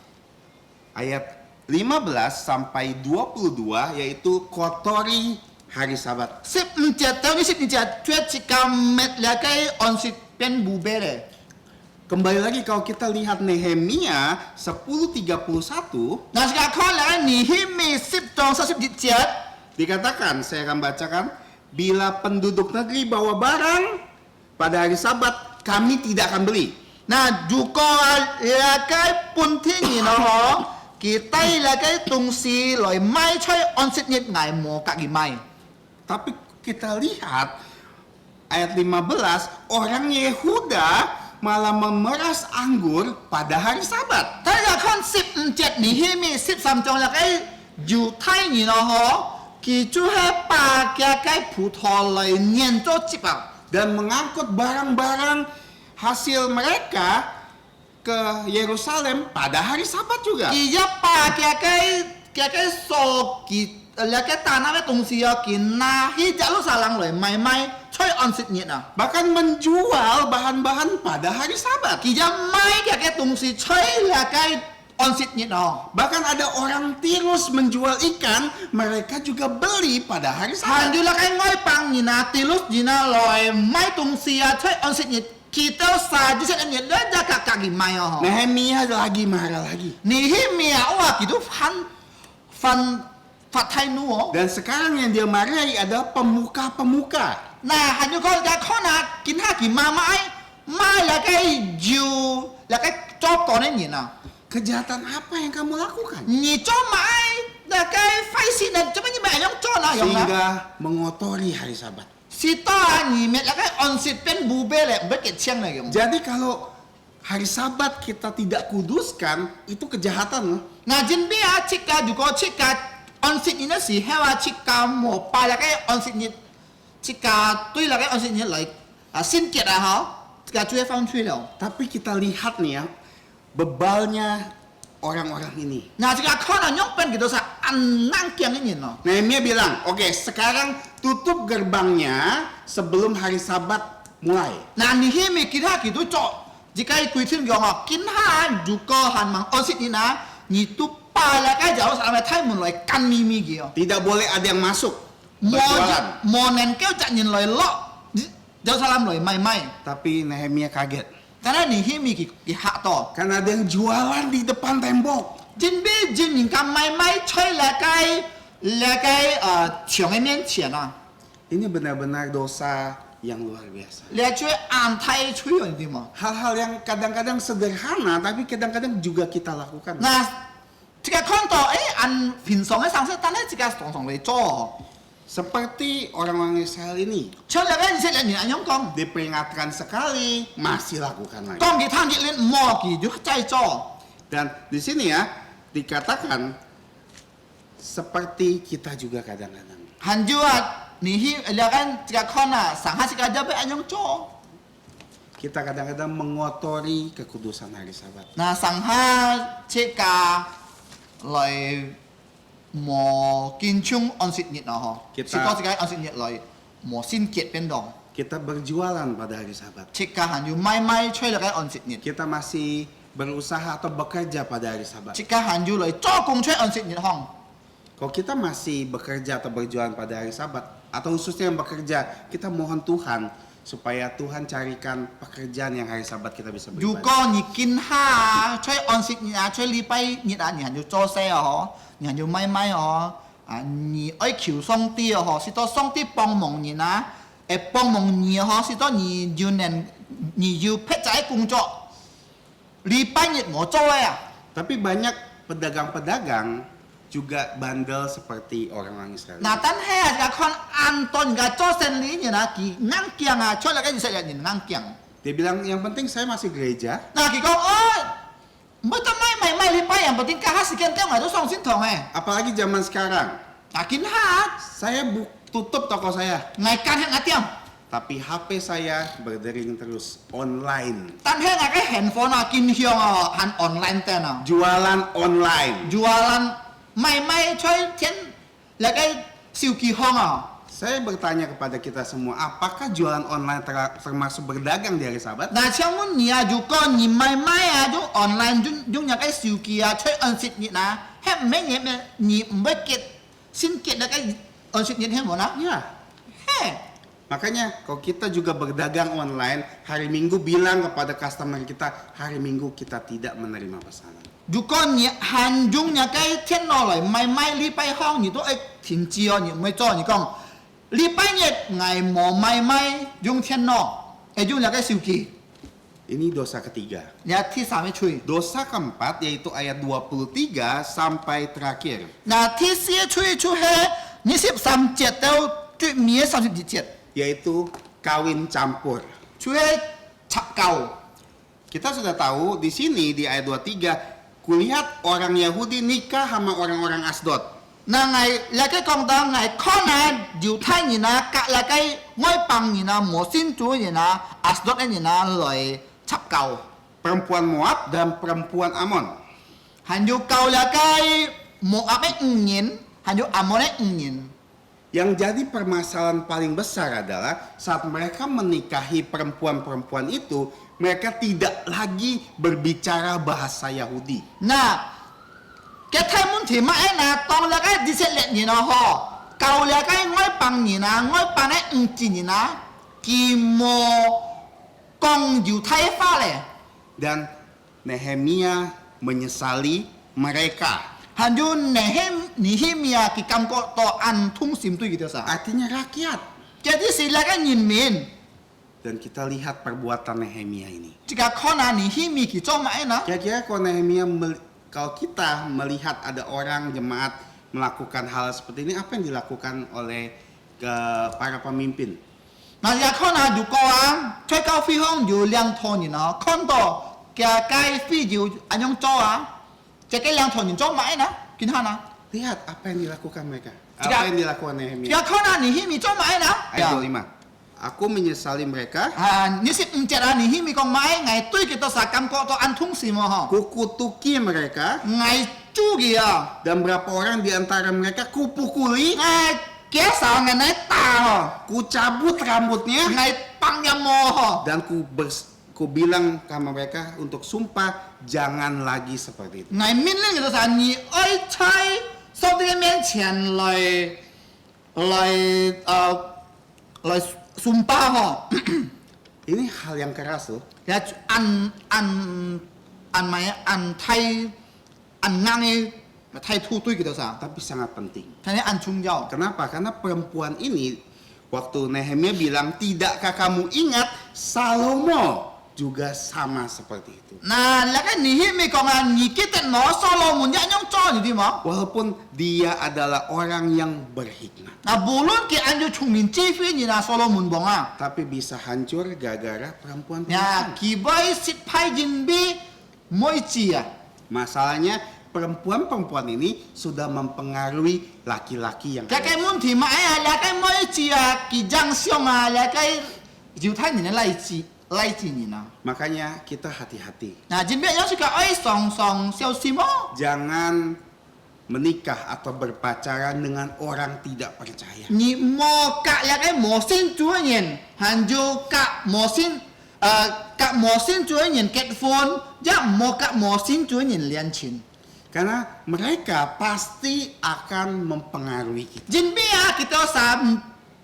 ayat 15 sampai 22 yaitu kotori hari Sabat. 15節到15節，做一個滅那個安息變無別咧。 Kembali lagi kalau kita lihat Nehemia 10:31 那是個看嚟尼希米10章31節。 dikatakan, saya akan bacakan, bila penduduk negeri bawa barang pada hari Sabat kami tidak akan beli. 那如果那個本地人哦，佢帶那個東西來賣出安息日，捱冇自己賣。 Tapi kita lihat ayat 15, orang Yehuda malah memeras anggur pada hari Sabat. 睇下看15節尼希米13章那個猶太人哦，佢就係把那個葡萄來釀做節啊。 Dan mengangkut barang-barang hasil mereka ke Yerusalem pada hari Sabat juga. 佢一把那個所佢那個打那個東西啊，佢拿去耶路撒冷來賣出安息日啊。 Bahkan menjual bahan-bahan pada hari Sabat. 佢一賣那個東西出那個安息日啊。 Bahkan ada orang Tirus menjual ikan, mereka juga beli pada hari 行 Sabat. 住那個外邦人啊，地路人啊來賣東西啊，出安息日 kita saja saya ni dah jaga kaki mai oh. Nehemia lagi marah lagi. Nehemia wah gitu fan Thai nu oh. Dan sekarang yang dia marahi adalah pemuka-pemuka. Nah, hanya kau dah kau nak kinha ki mai lakai ju lakai cop kau ni na. Kejahatan apa yang kamu lakukan? Ni cop mai lakai faisi na cuma ni mai yang cop lah yang na. Sehingga mengotori hari Sabat. Sita ni met lakai onsit pen bube le berket siang lagi. Jadi kalau hari Sabat kita tidak kuduskan, itu kejahatan loh. Nah, jinbia cika juga cika onsit ni nasi hewa cika mo pa lakai onsit ni cika tui lakai onsit ni like sin kiat lah ha. Cika cuy fang cuy lah. Tapi kita lihat nih ya, bebalnya orang-orang ini. Nah, jika kau nak nyokpen gitu sa anang kiang ini no. Nehemia bilang, oke, sekarang tutup gerbangnya sebelum hari Sabat mulai. Nah, Nehemia kira gitu cok. Jika ikutin gak mau kinha juga han mang osit ini na, ni tu pala kai jauh sampai Thai mulai kan mimi gitu. Tidak boleh ada yang masuk berjualan. Mau kau cak nyin loy lo, jauh salam loy mai. Tapi Nehemia kaget. Karena Nehemia ki hak to. Karena ada yang jualan di depan tembok. Jin bi jin yin kan mai coy lakai ciong mian cian ah. Ini benar-benar dosa yang luar biasa. Lihat cuy antai cuy ini mah. Hal-hal yang kadang-kadang sederhana, tapi kadang-kadang juga kita lakukan. Nah, jika konto an finsongnya sangse tanah jika song leh co. Seperti orang-orang Israel ini, Coba kan saya lihat anyong kong. diperingatkan sekali, masih lakukan lagi. Kong kita hanggit lin mo ki juga cai co. Dan di sini ya, dikatakan seperti kita juga kadang-kadang. Hanjuat nihi lihat kan jika kona sangha jika jabe anyong co. Kita kadang-kadang mengotori kekudusan hari Sabat. Nah sangha jika loy mo kincung onsit nit nah ho. Kita- Jika onsit nit loy mo sin kiet pendong. Kita berjualan pada hari Sabat. Jika hanju mai cuy lihat onsit nit. Kita masih berusaha atau bekerja pada hari Sabat. Jika hanju loy co kong cuy onsit nit hong. Kalau kita masih bekerja atau berjualan pada hari Sabat, atau khususnya yang bekerja, kita mohon Tuhan supaya Tuhan carikan pekerjaan yang hari Sabat kita bisa beribadah. Juga nyikin ha, cuy onsit nit cuy lipai nit ni hanju co saya ho, ni hanju mai ho, ni oi kiu song ti ho, sito song ti pong mong ni na, pong mong ni ho, sito ni junen ni yu pet cai kung co, lipai nit mo co ya. Tapi banyak pedagang-pedagang juga bandel seperti orang-orang Israel. Nah tan he ga kon anton ga co sen li ni na ki ngang kiang a, cuy lagi saya ni ngang kiang. Dia bilang yang penting saya masih gereja. Nah ki kong oh, betul mai lipai yang penting kah sekian kau nggak tuh song sin tong Apalagi zaman sekarang. Akin hat. Saya tutup toko saya, Ngai kan hang atiam. tapi HP saya berdering terus online. Tan hang ngai handphone akin hiong han online ten Jualan online. Jualan mai coy tian lagai siu ki hong Saya bertanya kepada kita semua, apakah jualan online termasuk berdagang di hari Sabat? Na chiang mun nia ju ko ni mai ju online jung nya kai siu ki coy on sit ni na. He me ni mbeket sin ket lagai on sit ni he mo na. Ya. He. Makanya kalau kita juga berdagang online, hari Minggu bilang kepada customer kita, hari Minggu kita tidak menerima pesanan. Ju ko ni han jung nya kai tian no loi mai li pai hong ni to tin ji ni mai zo ni gong. Li pai ni ngai mo mai jung tian no. Jung nya kai siu ki. Ini dosa ketiga. Ya ti sa me chui. Dosa keempat yaitu ayat 23 sampai terakhir. Na ti xie chui chu he ni 13节到最尾32节。 Yaitu kawin campur. Chui cap kau. Kita sudah tahu di sini di ayat 23, kulihat orang Yahudi nikah sama orang-orang Asdod. Na ngai la kai kong da ngai kho na diu thai ni na ka la kai ngoi pang ni na mo sin chu ni na asdot ni na loi cap kau. Perempuan Moab dan perempuan Amon. Han yu kau la kai mo ape ngin, han yu amone ngin. Yang jadi permasalahan paling besar adalah saat mereka menikahi perempuan-perempuan itu, mereka tidak lagi berbicara bahasa Yahudi. Na cái thay muốn thì mà ai na tông là cái đi xét lệ gì nó ho cầu là cái ngói bằng gì na ngói bằng ấy chỉ gì na kỳ mô 讲犹太话咧， Dan Nehemia menyesali mereka. 还有Nehemia ki 感覺到安痛心對佢哋啥， Artinya rakyat. jadi silakan nyimin. Dan kita lihat perbuatan Nehemia ini. Jika kau na Nehemia ki cuma na, Kira-kira kalau kita melihat ada orang jemaat melakukan hal seperti ini, apa yang dilakukan oleh para pemimpin? 那也可能就講啊，最高飛行有兩套人啊，看到嘅該飛就安樣做啊，這個兩套人做乜呢？見下啦， Lihat apa yang dilakukan mereka. Jika- Apa yang dilakukan Nehemia. 也可能你希咪做乜呢？ Ayat 25. Aku menyesali mereka, 啊，你是唔知啊？你希咪講乜？我對佢到啥感覺到安痛心啊？ kukutuki mereka, 我注意啊， dan berapa orang di antara mereka kupukuli, 我介紹我嚟打 ku cabut 哦， rambutnya, 我幫人摸 dan ku bilang sama mereka untuk sumpah jangan lagi seperti itu. 我命令佢到啥？你愛在上帝嘅面前來sumpah 哦。 Ini hal yang keras loh. ya an thay an ngang thay thu tui gitu sa Tapi sangat penting. tanya an chung yao Kenapa? Karena perempuan ini waktu Nehemia bilang, tidakkah kamu ingat Salomo juga sama seperti itu. na la cái ni hi mi kong an ni kita no solo mun ya nyong cho ni di mo Walaupun dia adalah orang yang berhikmat, na bulun ki an ju chung min chi fi ni na solo mun bong a tapi bisa hancur gara-gara perempuan. ya ki bai sit pai jin bi moi chi ya Masalahnya perempuan-perempuan ini sudah mempengaruhi laki-laki yang la cái mun thi ma ya la cái moi chi ya ki jang xiong a la cái jiu thai ni na lai chi ni na Makanya kita hati-hati. na jin bi yang suka ai song xiao si mo Jangan menikah atau berpacaran dengan orang tidak percaya.你莫隔日嘅魔仙做人，還就隔魔仙做人結婚，一莫隔魔仙做人戀情。 Karena mereka pasti akan mempengaruhi kita. 人邊啊，佢到啥？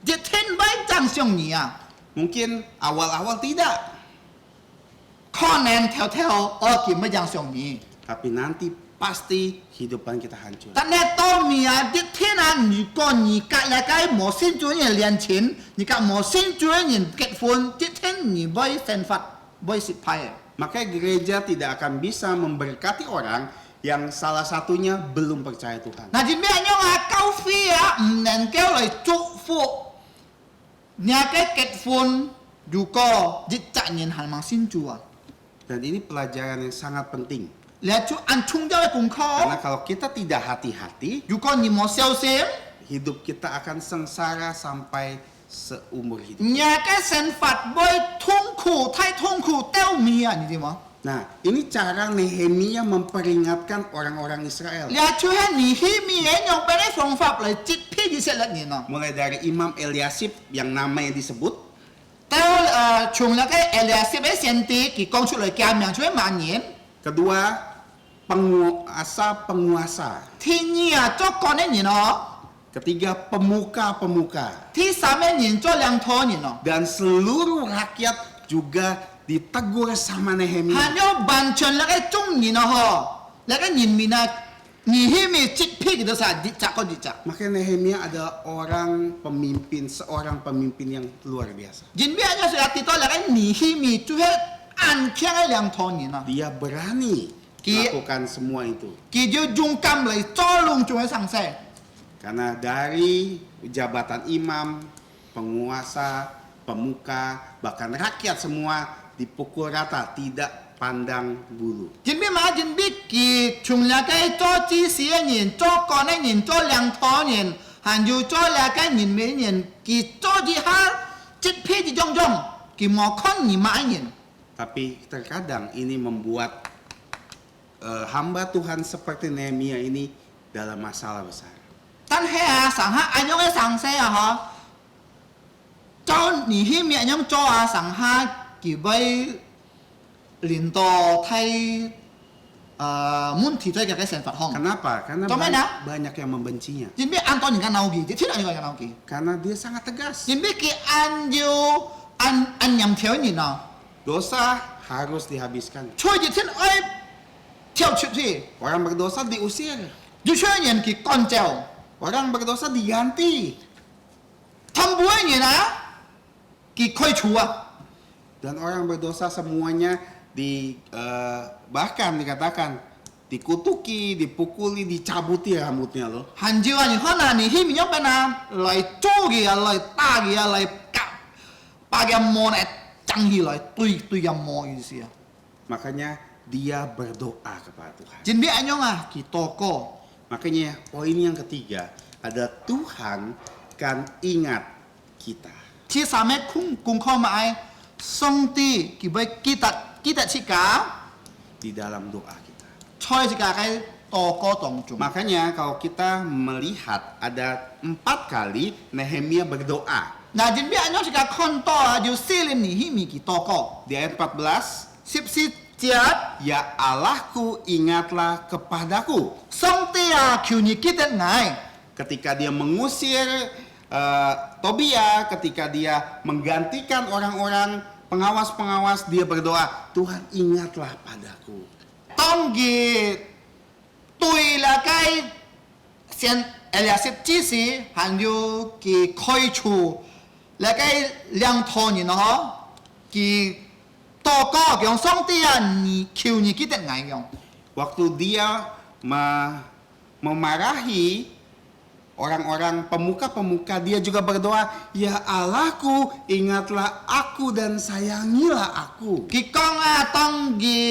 一天擺爭上你啊， Mungkin awal-awal tidak, 可能條條我見乜爭上你， tapi nanti pasti kehidupan kita hancur. 但係到你啊，一天啊，如果你隔日嘅魔仙做人戀情，你隔魔仙做人結婚，一天你會生發，會失敗嘅。 Makanya gereja tidak akan bisa memberkati orang yang salah satunya belum percaya Tuhan. 嗱，點咩樣啊？交飛啊，唔能夠嚟祝福。你嘅結婚，如果一責任係咪先做啊？ Dan ini pelajaran yang sangat penting. 你做按充咗嘅功 Karena 課， kalau kita tidak hati-hati, 如果你冇小心， hidup kita akan sengsara sampai seumur hidup. 你嘅生活會痛苦，太痛苦到尾啊！你知嗎？ Nah, ini cara Nehemia memperingatkan orang-orang Israel. 你做係你希望用邊啲方法嚟接批以色列人啊？ Mulai dari Imam Eliasib yang namanya disebut, 到從那個誒設備先啲，佢講出嚟嘅名出嚟萬年， kedua penguasa-penguasa, 天意啊做講嘅人哦， ketiga pemuka-pemuka, 第三嘅人做兩套人哦。 dan seluruh rakyat juga ditegur sama 還 Nehemia. 有完全那個中人啊嗬，那個人民啊，你希望接批嘅都係啲責個啲責。 Maka Nehemia adalah seorang pemimpin yang luar biasa. 人民有時候跌到那個你希望就係安強嘅兩套人啊， Dia berani melakukan semua itu. 佢就勇敢嚟做龍做嘅上勢。 Karena dari jabatan imam, penguasa, pemuka, bahkan rakyat semua dipukul rata, tidak pandang bulu. 人民嘛，人民佢從那個做知識嘅人、做幹嘅人、做兩套人，還有做那個人民人，佢做啲下接批啲種種，佢冇看你買人。 Tapi terkadang ini membuat hamba Tuhan seperti Nehemia ini dalam masalah besar. 但係啊，上下安樣嘅上勢啊，嗬，做你希望安樣做啊，上下佢會令到太問題在嘅生活項。 Kenapa? Karena Gimana? banyak yang membencinya. 因為按到人家鬧佢，啲人家鬧佢， Karena dia sangat tegas. 因為佢按要按嚴條人啊， Dosa harus dihabiskan. 吹熱天愛跳出去， Orang berdosa diusir. 熱吹人佢乾照， Orang berdosa diganti. 貪杯人啊，佢開除啊， Dan orang berdosa semuanya bahkan dikatakan dikutuki, dipukuli, dicabuti rambutnya loh. 韓照啊，你可能你希望有邊啊來做嘅啊，來打嘅啊，來夾，把嘅魔嚟爭起來對嘅魔意思啊。 Makanya dia berdoa kepada Tuhan. 真別安樣啊，佢禱告。 Makanya poin yang ketiga ada Tuhan kan ingat kita. ที่สามารถคุ้มครองมาไอ้ทรงตีกี่ใบกี่ตัดชิกา Di dalam doa kita. ช่วยชิกาไอ้ต่อก็ตรงจุง Makanya kalau kita melihat ada 4 kali Nehemia berdoa. น่าจินเบียอันยองชิกาคนต่ออยู่ซีเลนนี่ที่มีกี่ต่อก็ Di ayat 14, 14 เจ็ด Ya Allahku ingatlah kepadaku. ทรงตีอ่ะคิวนี่กี่ตัดไง Ketika dia mengusir Tobia, ketika dia menggantikan orang-orang pengawas-pengawas, dia berdoa, Tuhan ingatlah padaku. ต้องกี่ตุยละไกเซียนเอลียสิบจีสีหันอยู่กี่คอยชูละไกเลี้ยงทอนอยู่เนาะกี่ต่อก็กี่ทรงตีอ่ะนี่คิวนี่กี่ตัดไงกี่ Waktu dia memarahi orang-orang pemuka-pemuka, dia juga berdoa, Ya Allahku, ingatlah aku dan sayangilah aku. กี่กองอ่ะต้องกี่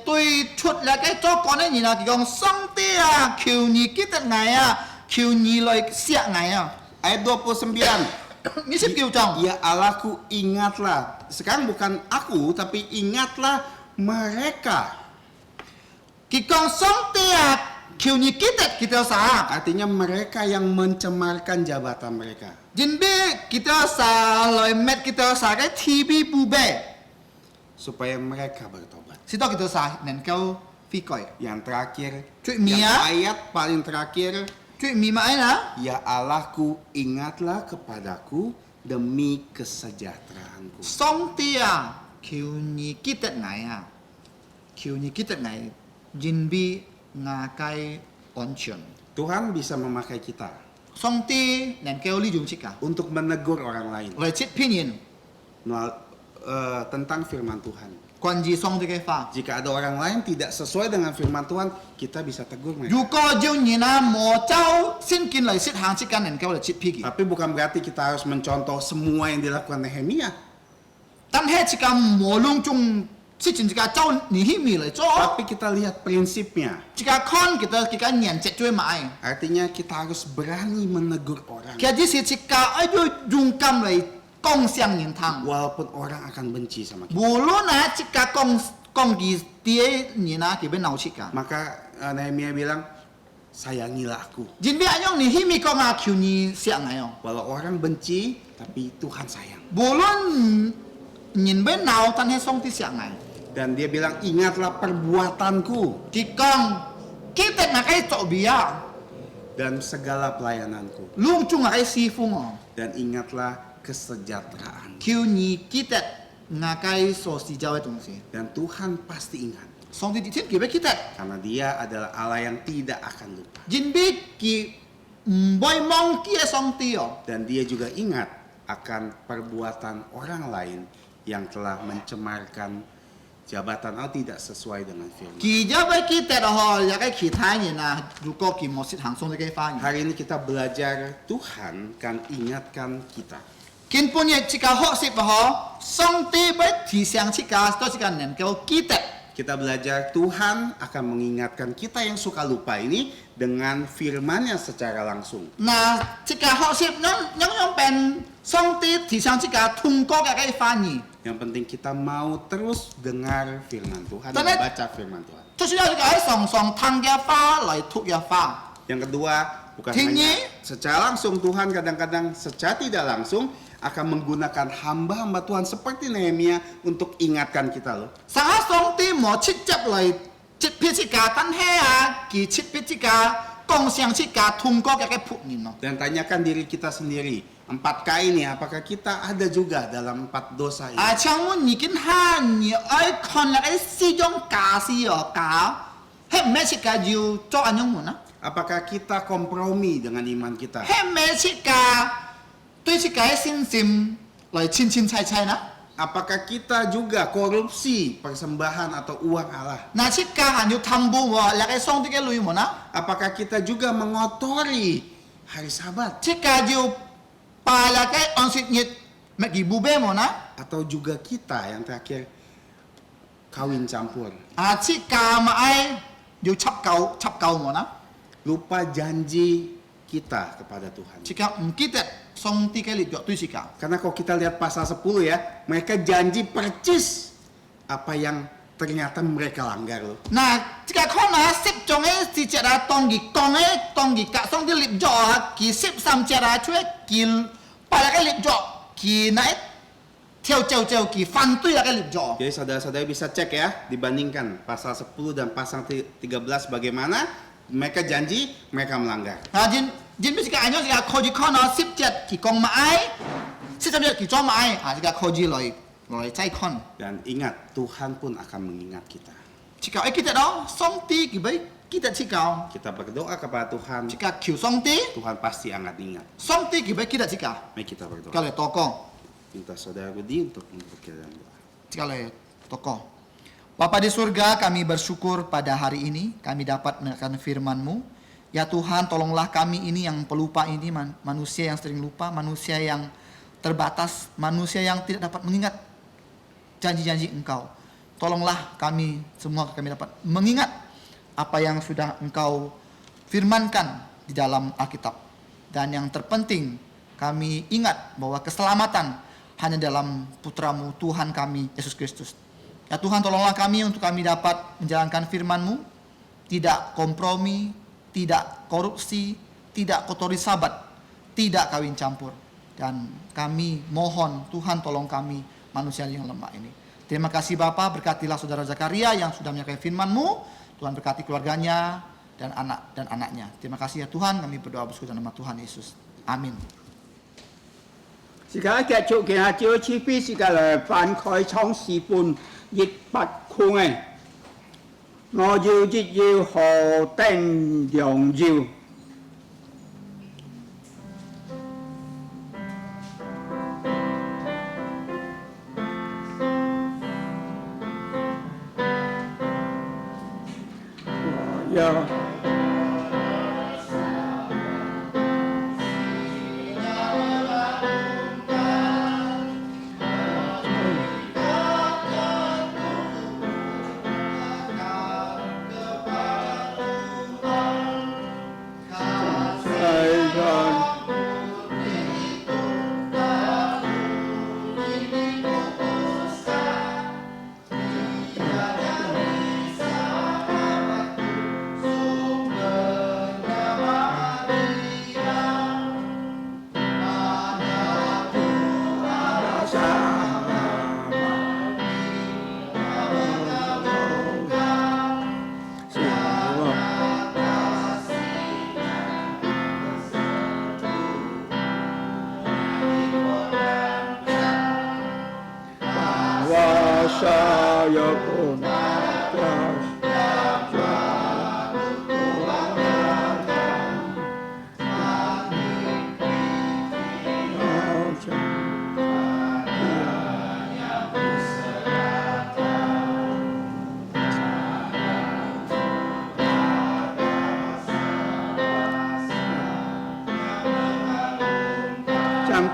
ตุยชุดละไกโจก่อนนี่นะกี่กองทรงตีอ่ะคิวนี่กี่ตัดไงอ่ะคิวนี่เลยเสียไงอ่ะ Ayat 29, นี่สิบคิวจัง Ya Allahku, ingatlah. Sekarang bukan aku, tapi ingatlah mereka. กี่กองทรงตีอ่ะคิวนี่กี่ตัดกี่ตัวสา Artinya mereka yang mencemarkan jabatan mereka. ยินบีกี่ตัวสาลอยเม็ดกี่ตัวสาไกทีบีปูเบ Supaya mereka bertobat. สิตัวกี่ตัวสาเน้นเก้าฟีก่อย Yang terakhir, Cuy, yang Mia. ayat paling terakhir, ช่วยมีไหมนะ Ya Allahku, ingatlah kepadaku demi kesejahteraanku. ทรงตีอ่ะคิวนี่กี่ตัดไงอ่ะคิวนี่กี่ตัดไงยินบีงาไกออนเชียน Tuhan bisa memakai kita ทรงตีเน้นเก้าลิจุงชิกา untuk menegur orang lain เลยชิดพินิน tentang firman Tuhan. กวนจีทรงที่ไกฟ้า Jika ada orang lain tidak sesuai dengan firman Tuhan, kita bisa tegur อ mereka. ยู่ก็เจ้านี่นะหมอเจ้าสิ้นกินเลยชิดหางชิกันเน้นเก้าเลยชิดพิกิ Tapi bukan berarti kita harus mencontoh semua yang dilakukan Nehemia. ตั้งเฮชิกันหมอลุงจุงชิดจินชิกาเจ้านี่ที่มีเลยจ้า Tapi kita lihat prinsipnya. ชิกาคอนkitaเนียนเจ็ดช่วยมาไอ Artinya kita harus berani menegur orang. แค่ที่สิชิกาไอ้ด้วยยุงกำเลยกองเสียงยินทาง Walaupun orang akan benci sama kita. บุรุษนะชิกากองกีเตี้ยนี่นะกี่เป็นเอาชิกา Maka Nehemia bilang, sayangilah aku. ยินดีอันยองนี่ที่มีกองอาคิวนี่เสียงไงอ่ะ Walau orang benci, tapi Tuhan sayang. บุรุษยินเป็นเอาตันให้ส่งที่เสียงไง Dan dia bilang, ingatlah perbuatanku กี่กองกี่แต่นักไอ้โจบีย dan segala pelayananku. ลุงจุงไอ้ซีฟุงอ่ะ Dan ingatlah kesejahteraan. คิวนี่กี่แต่นักไอ้โซซีเจ้าไอ้ตรงสิ Dan Tuhan pasti ingat. ส่งที่ที่กี่ไปกี่แต่ Karena dia adalah Allah yang tidak akan lupa. ยินดีกี่บ่อยมองกี่ส่งที่อ่ะ Dan dia juga ingat akan perbuatan orang lain yang telah mencemarkan jabatan atau tidak sesuai dengan firman. กี่จะไปกี่แต่ละหออยากให้ขี่ท้ายนี่นะดูก็กี่หมดสิทางส่งที่ไกฟ้า Hari ini kita belajar Tuhan kan ingatkan kita. กินปุ่นเนี่ยชิกาหกสิบหอส่งตีไปที่เสียงชิกาตัวชิกาเน้นเกี่ยวกี่แต่ Kita belajar Tuhan akan mengingatkan kita yang suka lupa ini dengan firman-Nya secara langsung. น่ะชิกาหกสิบยังเป็นส่งตีที่เสียงชิกาทุ่งก็ไกฟ้านี่ Yang penting kita mau terus dengar firman Tuhan dan Tapi- baca firman Tuhan. ทุกสิ่งที่ไอ้ส่งทางยาฟ้าไหลทุกยาฟ้า Yang kedua, bukan Tinggi. hanya secara langsung, Tuhan kadang-kadang secara tidak langsung akan menggunakan hamba-hamba Tuhan seperti Nehemia untuk ingatkan kita loh. สังหาส่งตีหมอชิดจับเลยจิตพิจิกาตั้นแห่กี่ชิดพิจิกากองเสียงชิกาทุ่งก็ไกพุกนี่เนาะ Dan tanyakan diri kita sendiri, 4K ini, apakah kita ada juga dalam 4 dosa ini? 像阮已經下你愛看那個四種假事哦假，係咩事㗎要做安樣門啊？ Apakah kita kompromi dengan iman kita? 係咩事㗎對事㗎信心來千猜呢？ Apakah kita juga korupsi persembahan atau uang Allah? 那事㗎還要貪污喎，那個上帝嘅類門啊？ Apakah kita juga mengotori hari Sabat? 事㗎要把那個安息日咪記不俾門啊？ Atau juga kita yang terakhir kawin campur? 事㗎咪愛要插舊門啊？ Lupa janji kita kepada Tuhan. 事㗎唔記得上帝嘅律約對事㗎。 Karena kalau kita lihat pasal 10 ya, mereka janji percis apa yang ternyata mereka langgar loh. 嗱，即係可能攝種嘅事節啊，當佢講嘅當佢隔上啲立咗啊，佢13節啊，出嚟佢把那個立咗，佢那跳佢反對那個立咗。 Jadi saudara-saudara bisa cek ya, dibandingkan pasal 10 dan pasal 13 bagaimana mereka janji, mereka melanggar. 啊，人唔是個安樣，是個靠住可能10節佢講買，13節佢做買，啊，是個靠住來再看。 Dan ingat, Tuhan pun akan mengingat kita. 即個記得咯，上帝佢俾記得即個， Kita berdoa kepada Tuhan, 即個求上帝， Tuhan pasti akan ingat. 上帝佢俾記得即個， Mari kita berdoa. 咁嚟禱告。 Minta saudara Budi untuk memperkirakan doa. Sekali tokoh. Bapa di surga, kami bersyukur pada hari ini kami dapat mendengarkan firman-Mu. Ya Tuhan, tolonglah kami ini yang pelupa ini, manusia yang sering lupa, manusia yang terbatas, manusia yang tidak dapat mengingat janji-janji Engkau. Tolonglah kami semua, kami dapat mengingat apa yang sudah Engkau firmankan di dalam Alkitab. Dan yang terpenting, kami ingat bahwa keselamatan hanya dalam putramu Tuhan kami Yesus Kristus. Ya Tuhan, tolonglah kami untuk kami dapat menjalankan firman-Mu, tidak kompromi, tidak korupsi, tidak kotori sabat, tidak kawin campur. Dan kami mohon Tuhan tolong kami manusia yang lemah ini. Terima kasih Bapa, berkatilah saudara Zakaria yang sudah menyampaikan firman-Mu. Tuhan berkati keluarganya dan anaknya. Terima kasih ya Tuhan, kami berdoa bersyukur dalam nama Tuhan Yesus. Amin. 時間繼續見下照次必時間來翻開創事半亦不酷嘅，我要亦要何等榮耀。我要。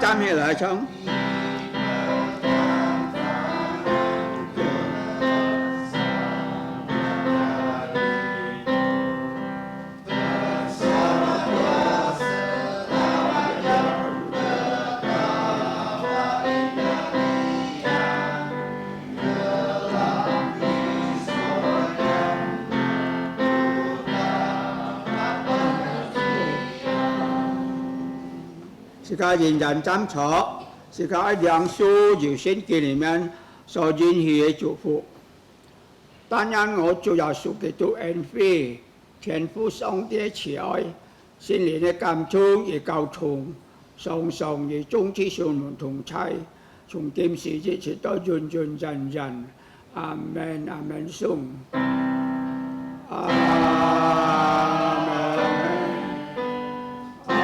站起來唱。 是个人人站错，是个梁书有圣经里面所允许的祝福。但愿我主耶稣基督恩惠、天父上帝的慈爱、圣灵的感触与交通，常常與眾子上門同妻，從今時一直到永永遠遠。阿門，阿門，頌。阿門，阿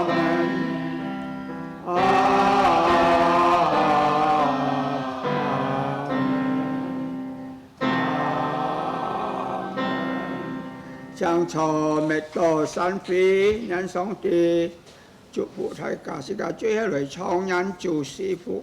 門，阿門。將錯滅到三飛，人上帝祝福大家，世界最後嚟創人做師傅。